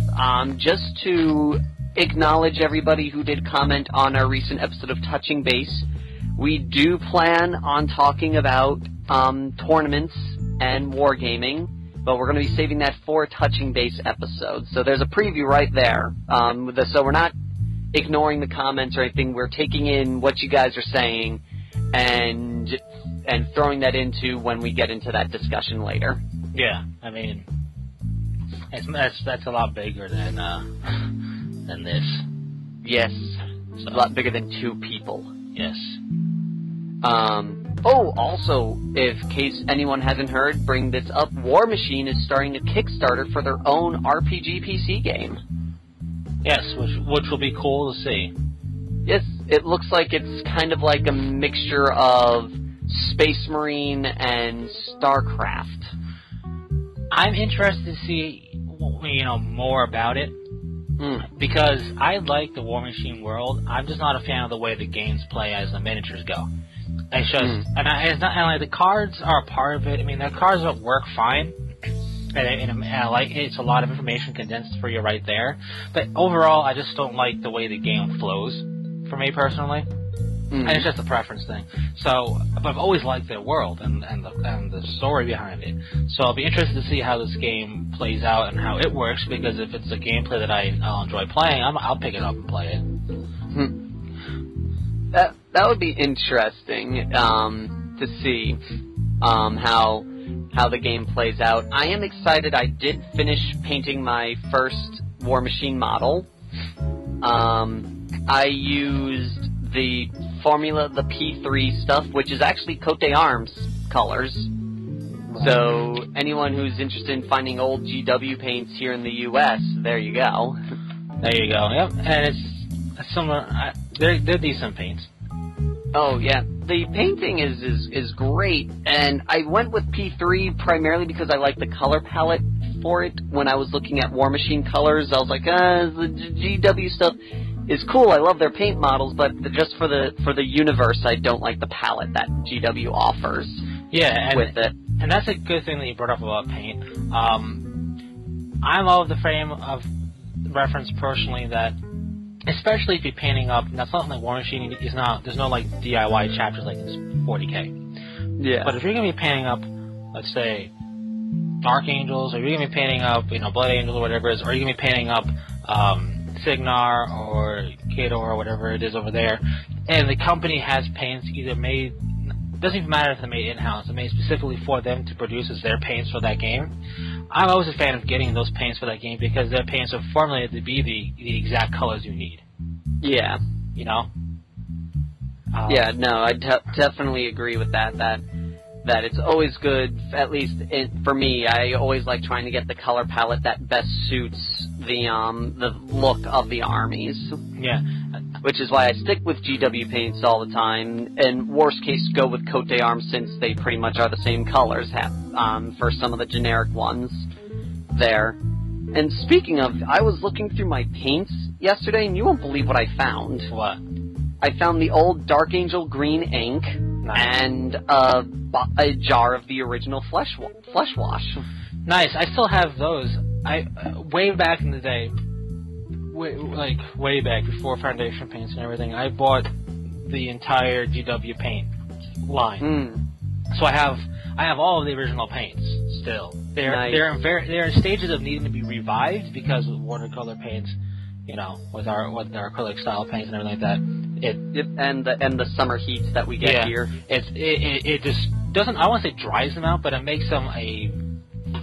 just to acknowledge everybody who did comment on our recent episode of Touching Base, we do plan on talking about tournaments and wargaming, but we're going to be saving that for Touching Base episode. So there's a preview right there. So we're not ignoring the comments or anything. We're taking in what you guys are saying and throwing that into when we get into that discussion later. Yeah, I mean, that's a lot bigger than this. Yes. So. A lot bigger than 2 people. Yes. Also, in case anyone hasn't heard, bring this up, Warmachine is starting a Kickstarter for their own RPG PC game. Yes, which will be cool to see. Yes, it looks like it's kind of like a mixture of Space Marine and StarCraft. I'm interested to see, more about it. Because I like the Warmachine world. I'm just not a fan of the way the games play as the miniatures go. It's just, the cards are a part of it. I mean, the cards work fine, and I like it. It's a lot of information condensed for you right there. But overall, I just don't like the way the game flows, for me personally. And it's just a preference thing. So, but I've always liked their world and the story behind it. So I'll be interested to see how this game plays out and how it works, because if it's a gameplay that I'll enjoy playing, I'll pick it up and play it. That would be interesting to see how the game plays out. I am excited. I did finish painting my first Warmachine model. I used the formula, the P3 stuff, which is actually Cote d'Arms colors. So anyone who's interested in finding old GW paints here in the U.S., there you go. There you go. Yep, and it's similar. They're decent paints. Oh yeah, the painting is great, and I went with P3 primarily because I like the color palette for it. When I was looking at Warmachine colors, I was like, the GW stuff is cool. I love their paint models, but just for the universe, I don't like the palette that GW offers. Yeah, with it, and that's a good thing that you brought up about paint. I'm of the frame of reference personally that, especially if you're painting up, now something like Warmachine is not, there's no like DIY chapters like this 40K. Yeah. But if you're gonna be painting up, let's say, Dark Angels, or you're gonna be painting up, Blood Angels or whatever it is, or you're gonna be painting up Signar or Kador or whatever it is over there, and the company has paints either made, doesn't even matter if they're made in-house, they're made specifically for them to produce as their paints for that game. I'm always a fan of getting those paints for that game because their paints are formulated to be the exact colors you need. Yeah. Yeah, no, I definitely agree with that it's always good, at least for me, I always like trying to get the color palette that best suits the look of the armies. Yeah. Which is why I stick with GW paints all the time, and worst case go with Cote d'Arms since they pretty much are the same colors for some of the generic ones there. And speaking of, I was looking through my paints yesterday, and you won't believe what I found. What? I found the old Dark Angel green ink and a jar of the original flesh wash. Nice. I still have those. Way back in the day, way back before foundation paints and everything, I bought the entire GW paint line. So I have all of the original paints still. They're in stages of needing to be revived because with watercolor paints, you know, with our acrylic style paints and everything like that. And the summer heats that we get here. It just doesn't, I won't say dries them out, but it makes them a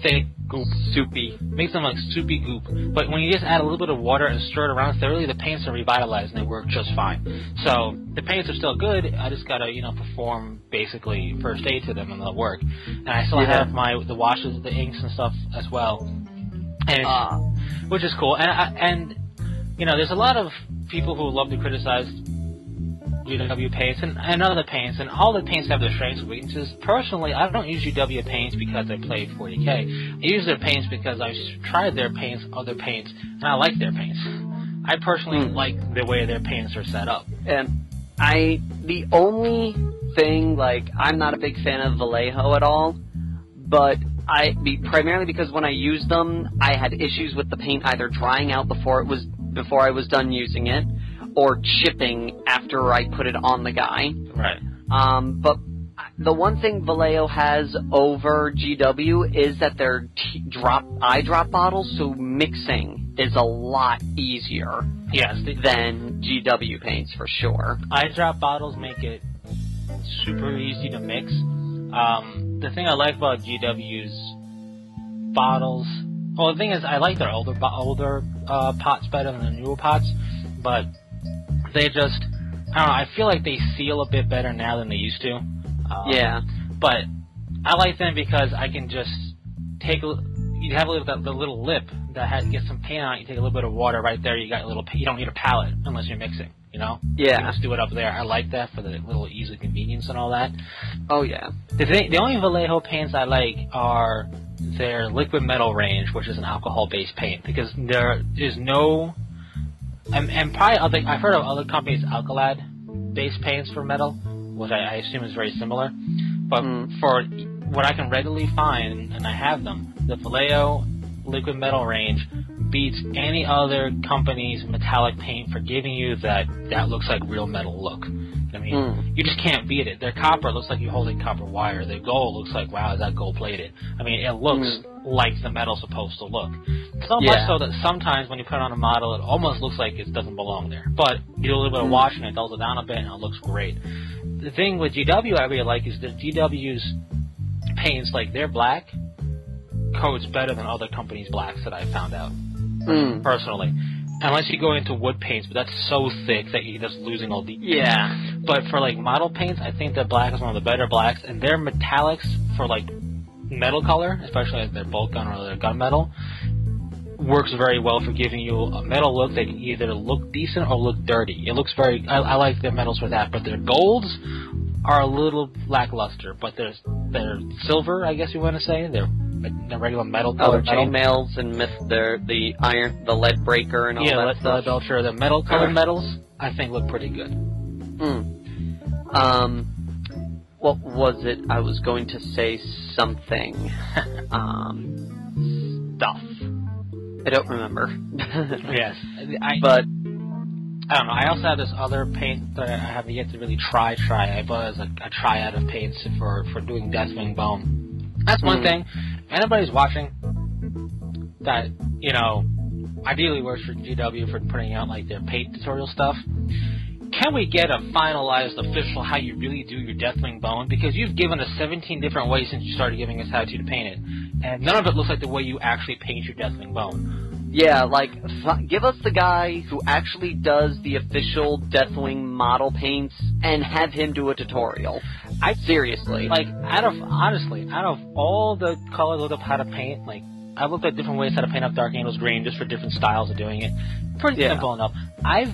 thick goop. Soupy. Makes them like soupy goop. But when you just add a little bit of water and stir it around thoroughly, the paints are revitalized and they work just fine. So the paints are still good. I just gotta, you know, perform basically first aid to them and they'll work. And I still have the washes, the inks and stuff as well. And which is cool. And you know, there's a lot of people who love to criticize GW paints and other paints, and all the paints have their strengths and weaknesses. Personally, I don't use GW paints because I play 40K. I use their paints because I've tried their paints, other paints, and I like their paints. I personally like the way their paints are set up. And the only thing, like, I'm not a big fan of Vallejo at all, but primarily because when I used them, I had issues with the paint either drying out before I was done using it, or chipping after I put it on the guy. Right. But the one thing Vallejo has over GW is that they're eye drop bottles, so mixing is a lot easier than GW paints for sure. Eye drop bottles make it super easy to mix. The thing I like about GW's bottles, well, the thing is I like their older pots better than the newer pots, but they just, I don't know, I feel like they seal a bit better now than they used to. But I like them because I can just take you have the little lip that gets some paint on it, you take a little bit of water right there, you don't need a palette unless you're mixing, you know? You can just do it up there. I like that for the little ease of convenience and all that. Oh, yeah. The only Vallejo paints I like are their liquid metal range, which is an alcohol-based paint, because there is no... And probably I've heard of other companies' Alcalad-based paints for metal, which I assume is very similar. But for what I can readily find, and I have them, the Vallejo liquid metal range beats any other company's metallic paint for giving you that looks like real metal look. I mean, you just can't beat it. Their copper looks like you're holding copper wire. Their gold looks like, wow, is that gold-plated? I mean, it looks like the metal's supposed to look. So much so that sometimes when you put it on a model, it almost looks like it doesn't belong there. But you do a little bit of washing, it dulls it down a bit, and it looks great. The thing with GW I really like is that GW's paints, like their black, coats better than other companies' blacks that I've found out, personally. Unless you go into wood paints, but that's so thick that you're just losing all the... Yeah. But for, like, model paints, I think that black is one of the better blacks, and their metallics for, like, metal color, especially as their bolt gun or their gunmetal, works very well for giving you a metal look that can either look decent or look dirty. It looks very... I like their metals for that, but their golds are a little lackluster, but they're silver, I guess you want to say. They're regular metal color metal males and the iron, the lead breaker and all that stuff. Yeah, lead belcher. The metal colored metals, I think, look pretty good. What was it? I was going to say something. Stuff. I don't remember. Yes. But I don't know. I also have this other paint that I haven't yet to really try. I bought it as a triad of paints for doing Deathwing Bone. That's one thing. If anybody's watching that, you know, ideally works for GW for putting out, like, their paint tutorial stuff, can we get a finalized official how you really do your Deathwing Bone? Because you've given us 17 different ways since you started giving us how to paint it, and none of it looks like the way you actually paint your Deathwing Bone. Yeah, like, give us the guy who actually does the official Deathwing model paints and have him do a tutorial. Seriously. Like, out of all the colors I looked up how to paint, like, I looked at different ways how to paint up Dark Angel's green just for different styles of doing it. Pretty simple enough. I've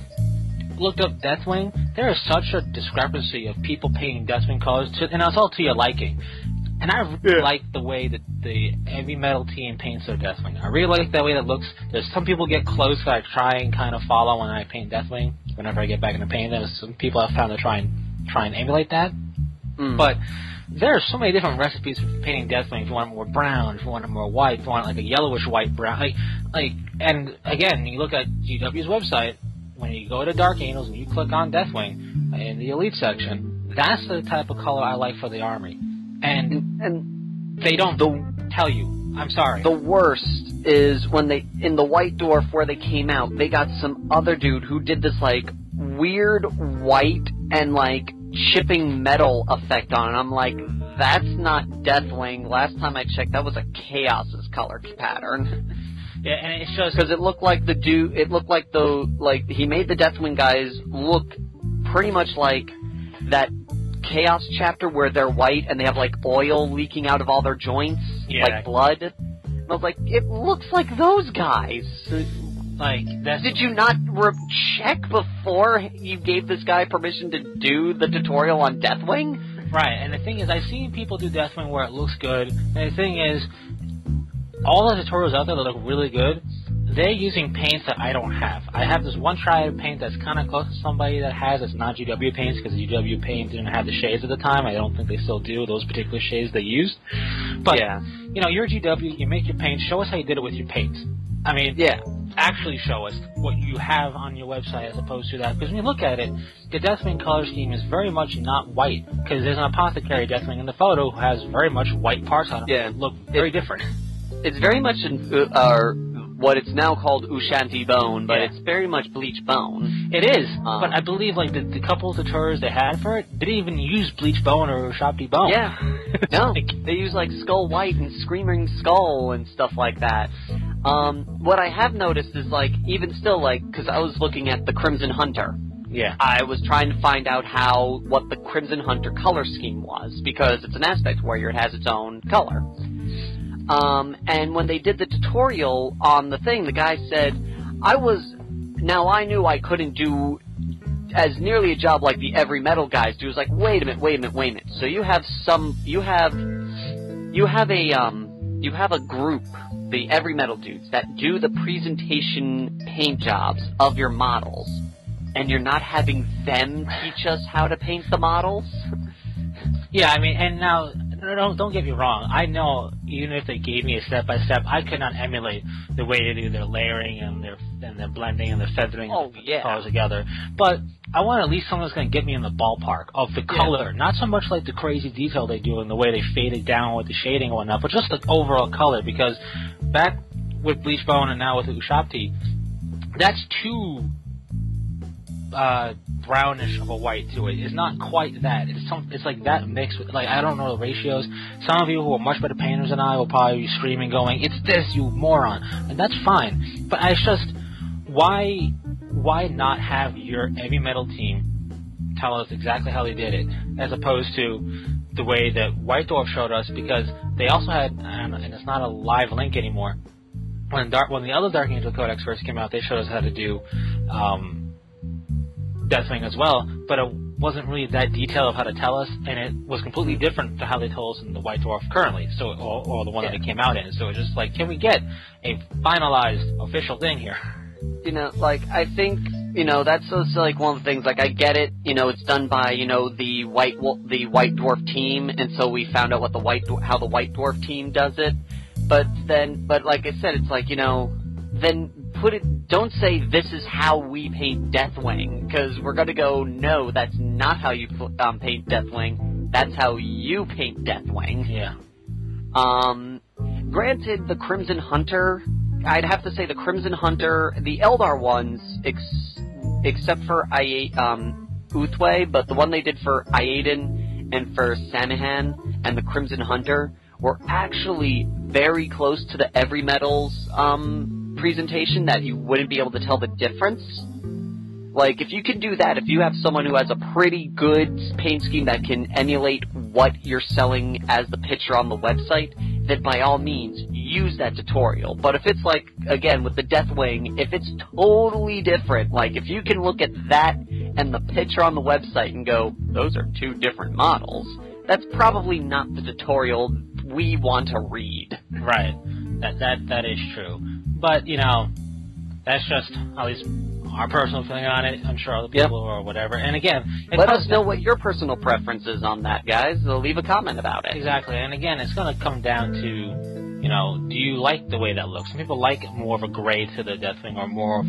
looked up Deathwing. There is such a discrepancy of people painting Deathwing colors, and it's all to your liking. And I really like the way that the heavy metal team paints their Deathwing. I really like the way that looks. There's some people get close that I try and kind of follow when I paint Deathwing. whenever I get back into paint. There's some people I've found to try and emulate that. But there are so many different recipes for painting Deathwing. If you want it more brown, if you want it more white, if you want it like a yellowish white brown, and again, you look at GW's website. When you go to Dark Angels and you click on Deathwing in the Elite section, that's the type of color I like for the army. And they don't tell you. I'm sorry. The worst is when in the White Dwarf where they came out, they got some other dude who did this, like, weird white and, like, chipping metal effect on it. I'm like, that's not Deathwing. Last time I checked, that was a Chaos's color pattern. Yeah, and it shows because it looked like he made the Deathwing guys look pretty much like that Chaos chapter where they're white and they have like oil leaking out of all their joints, like blood. And I was like, it looks like those guys. Did you not check before you gave this guy permission to do the tutorial on Deathwing? Right, and the thing is, I've seen people do Deathwing where it looks good, and the thing is, all the tutorials out there that look really good, they're using paints that I don't have. I have this one triad paint that's kind of close to somebody that has. It's not GW paints, because the GW paint didn't have the shades at the time. I don't think they still do, those particular shades they used. But, you know, you're GW, you make your paint, show us how you did it with your paints. I mean, actually show us what you have on your website as opposed to that. Because when you look at it, the Deathwing color scheme is very much not white. Because there's an Apothecary Deathwing in the photo who has very much white parts on it that look very different. It's very much what it's now called Ushanti Bone, but it's very much bleach bone. It is, but I believe like the couple of tutorials they had for it didn't even use bleach bone or Ushanti Bone. Yeah, no, they use like Skull White and Screaming Skull and stuff like that. What I have noticed is like even still like because I was looking at the Crimson Hunter. Yeah, I was trying to find out what the Crimson Hunter color scheme was because it's an aspect warrior; it has its own color. And when they did the tutorial on the thing, the guy said, I knew I couldn't do as nearly a job like the Every Metal guys do. It was like, wait a minute. So you have a group, the Every Metal dudes, that do the presentation paint jobs of your models, and you're not having them teach us how to paint the models? Yeah, I mean, and now, don't get me wrong. I know even if they gave me a step-by-step, I could not emulate the way they do their layering and their blending and their feathering colors together. But I want at least someone that's going to get me in the ballpark of the color. Not so much like the crazy detail they do and the way they fade it down with the shading and whatnot, but just the overall color. Because back with Bleach Bone and now with Ushabti, that's too brownish of a white to it. It's not quite that. It's like that mixed with, like, I don't know the ratios. Some of you who are much better painters than I will probably be screaming going, it's this, you moron. And that's fine. But it's just, why not have your heavy metal team tell us exactly how they did it, as opposed to the way that White Dwarf showed us, because they also had, and it's not a live link anymore, when the other Dark Angel Codex first came out, they showed us how to do Deathwing as well, but it wasn't really that detailed of how to tell us, and it was completely different to how they told us in the White Dwarf currently, so or the one that it came out in. So it's just like, can we get a finalized official thing here? You know, like, I think, you know, that's also like one of the things, like, I get it, you know, it's done by, you know, the White Dwarf team, and so we found out how the White Dwarf team does it, but like I said, it's like, you know, then don't say this is how we paint Deathwing, because we're going to go, no, that's not how you paint Deathwing, that's how you paint Deathwing. Yeah. Granted, the Crimson Hunter, I'd have to say the Crimson Hunter, the Eldar ones, except for Uthwe, but the one they did for Aiden and for Samihan and the Crimson Hunter were actually very close to the Every Metal's presentation, that you wouldn't be able to tell the difference. Like, if you can do that, if you have someone who has a pretty good paint scheme that can emulate what you're selling as the picture on the website, then by all means, use that tutorial. But if it's like, again, with the Deathwing, if it's totally different, like, if you can look at that and the picture on the website and go, those are two different models, that's probably not the tutorial we want to read. Right. That is true. But, you know, that's just at least our personal feeling on it. I'm sure other people or whatever. And again, let us know what your personal preference is on that, guys. Leave a comment about it. Exactly. And again, it's going to come down to, you know, do you like the way that looks? Some people like more of a gray to the Deathwing, or more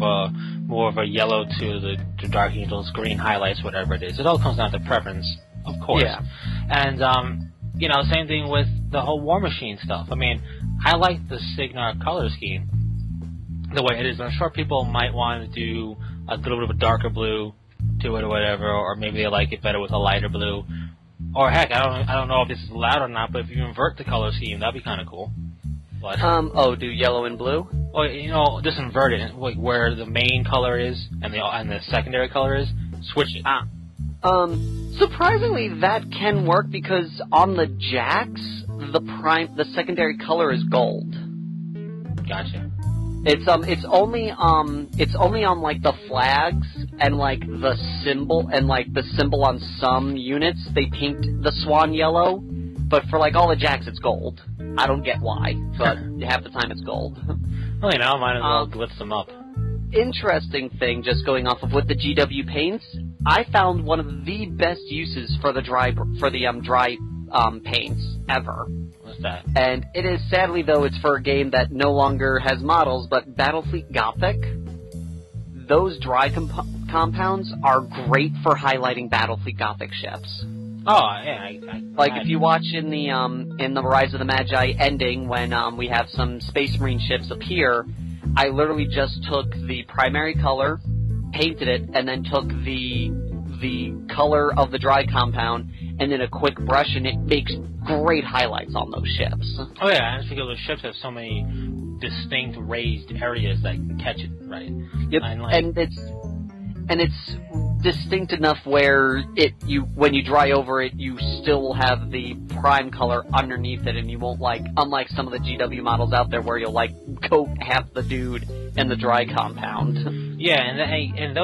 of a yellow to the Dark Angels, green highlights, whatever it is. It all comes down to preference, of course. Yeah. And you know, same thing with the whole Warmachine stuff. I mean, I like the Signar color scheme the way it is. I'm sure people might want to do a little bit of a darker blue to it or whatever, or maybe they like it better with a lighter blue. Or heck, I don't know if this is allowed or not, but if you invert the color scheme, that'd be kind of cool. But, do yellow and blue? Or, you know, just invert it, like where the main color is and the secondary color is, switch it. Surprisingly, that can work because on the jacks, the secondary color is gold. Gotcha. It's only on like the flags and like the symbol on some units they paint the swan yellow, but for like all the jacks it's gold. I don't get why, but half the time it's gold. Well, you know, might as well glitz them up. Interesting thing, just going off of what the GW paints, I found one of the best uses for the dry paints ever. What's that? And it is, sadly though, it's for a game that no longer has models, but Battlefleet Gothic. Those dry compounds are great for highlighting Battlefleet Gothic ships. Oh, yeah. If you watch in the Rise of the Magi ending, when we have some Space Marine ships appear, I literally just took the primary color, painted it, and then took the color of the dry compound, and then a quick brush, and it makes great highlights on those ships. Oh yeah, and because those ships have so many distinct raised areas that can catch it, right? Yep, and it's distinct enough where when you dry over it, you still will have the prime color underneath it, and you won't unlike some of the GW models out there where you'll coat half the dude in the dry compound. Yeah, and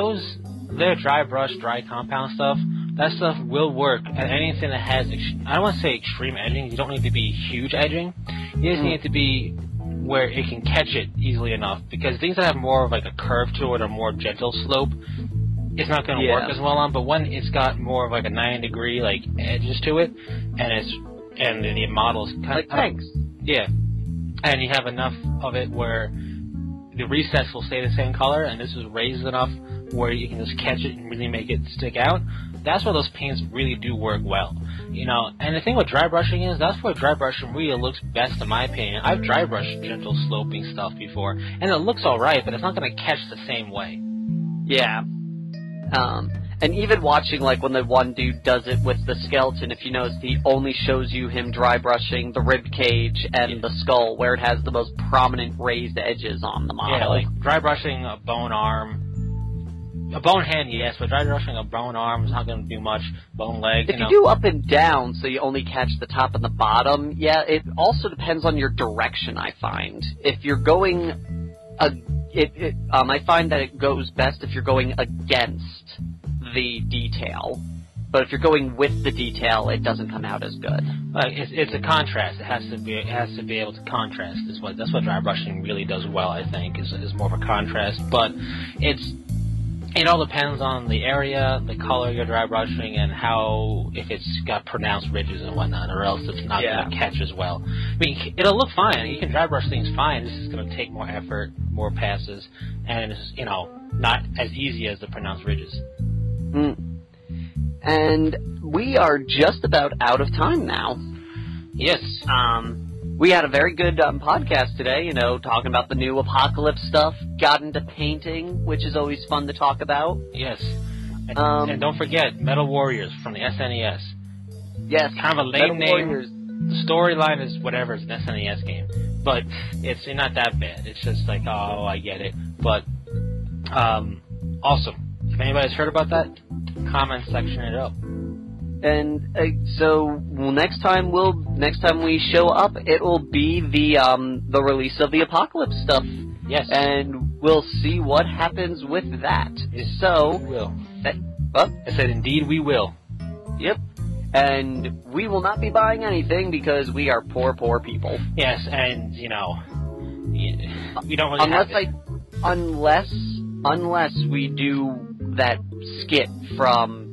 their dry brush, dry compound stuff, that stuff will work at anything that has, I don't want to say extreme edging. You don't need to be huge edging. You just need to be where it can catch it easily enough, because things that have more of like a curve to it or more gentle slope, it's not going to work as well on. But when it's got more of like a 90-degree edges to it, and the model's kind of thanks. Yeah, and you have enough of it where the recess will stay the same color, and this is raised enough where you can just catch it and really make it stick out. That's where those paints really do work well, you know. And the thing with dry brushing is that's where dry brushing really looks best, in my opinion. I've dry brushed gentle sloping stuff before, and it looks all right, but it's not going to catch the same way. Yeah. And even watching, when the one dude does it with the skeleton, if you notice, he only shows you him dry brushing the rib cage and the skull, where it has the most prominent raised edges on the model. Yeah, dry brushing a bone arm. A bone hand, yes, but dry brushing a bone arm is not going to do much. Bone leg, If you do up and down, so you only catch the top and the bottom, yeah, it also depends on your direction, I find. If you're going... I find that it goes best if you're going against the detail. But if you're going with the detail, it doesn't come out as good. It's a contrast. It has to be able to contrast. That's what dry brushing really does well, I think, is more of a contrast. But it all depends on the area, the color you're dry brushing, and if it's got pronounced ridges and whatnot, or else it's not going to catch as well. I mean, it'll look fine. You can dry brush things fine. This is going to take more effort, more passes, and it's, not as easy as the pronounced ridges. And we are just about out of time now. Yes. We had a very good podcast today, talking about the new Apocalypse stuff, got into painting, which is always fun to talk about. Yes. And don't forget, Metal Warriors from the SNES. Yes. Kind of a lame name. Warriors. The storyline is whatever, it's an SNES game. But it's not that bad. It's just oh, I get it. But, awesome. If anybody's heard about that, comment section it up. And so next time we show up, it will be the release of the Apocalypse stuff. Yes. And we'll see what happens with that. So we will. I said indeed we will. Yep. And we will not be buying anything because we are poor people. Yes, and we don't really unless unless we do that skit from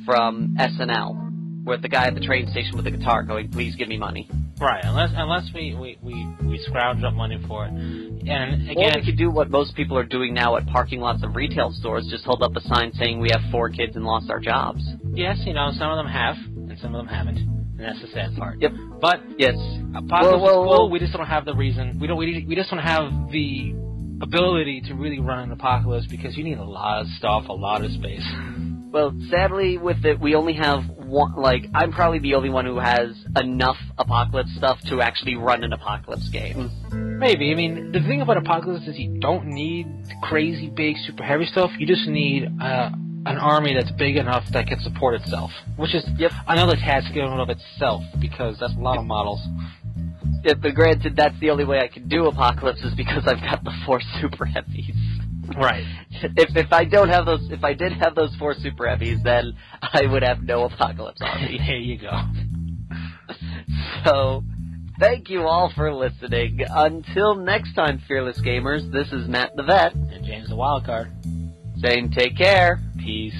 SNL, with the guy at the train station with the guitar going, "Please give me money." Right, unless we scrounge up money for it. And again, or we could do what most people are doing now at parking lots of retail stores, just hold up a sign saying we have 4 kids and lost our jobs. Yes, you know, some of them have, and some of them haven't. And that's the sad part. Yep. But yes, Apocalypse is cool. We just don't have the reason. We just don't have the ability to really run an apocalypse because you need a lot of stuff, a lot of space. Well, sadly, with it, we only have one. Like, I'm probably the only one who has enough apocalypse stuff to actually run an apocalypse game. Maybe. I mean, the thing about apocalypse is you don't need crazy, big, super heavy stuff. You just need an army that's big enough that can support itself, which is another task in and of itself because that's a lot of models. Yeah, but granted, that's the only way I can do apocalypse is because I've got the 4 super heavies. Right. If I don't have those, if I did have those 4 super heavies, then I would have no apocalypse army. There you go. So, thank you all for listening. Until next time, fearless gamers, this is Matt the Vet. And James the Wildcard. Saying take care. Peace.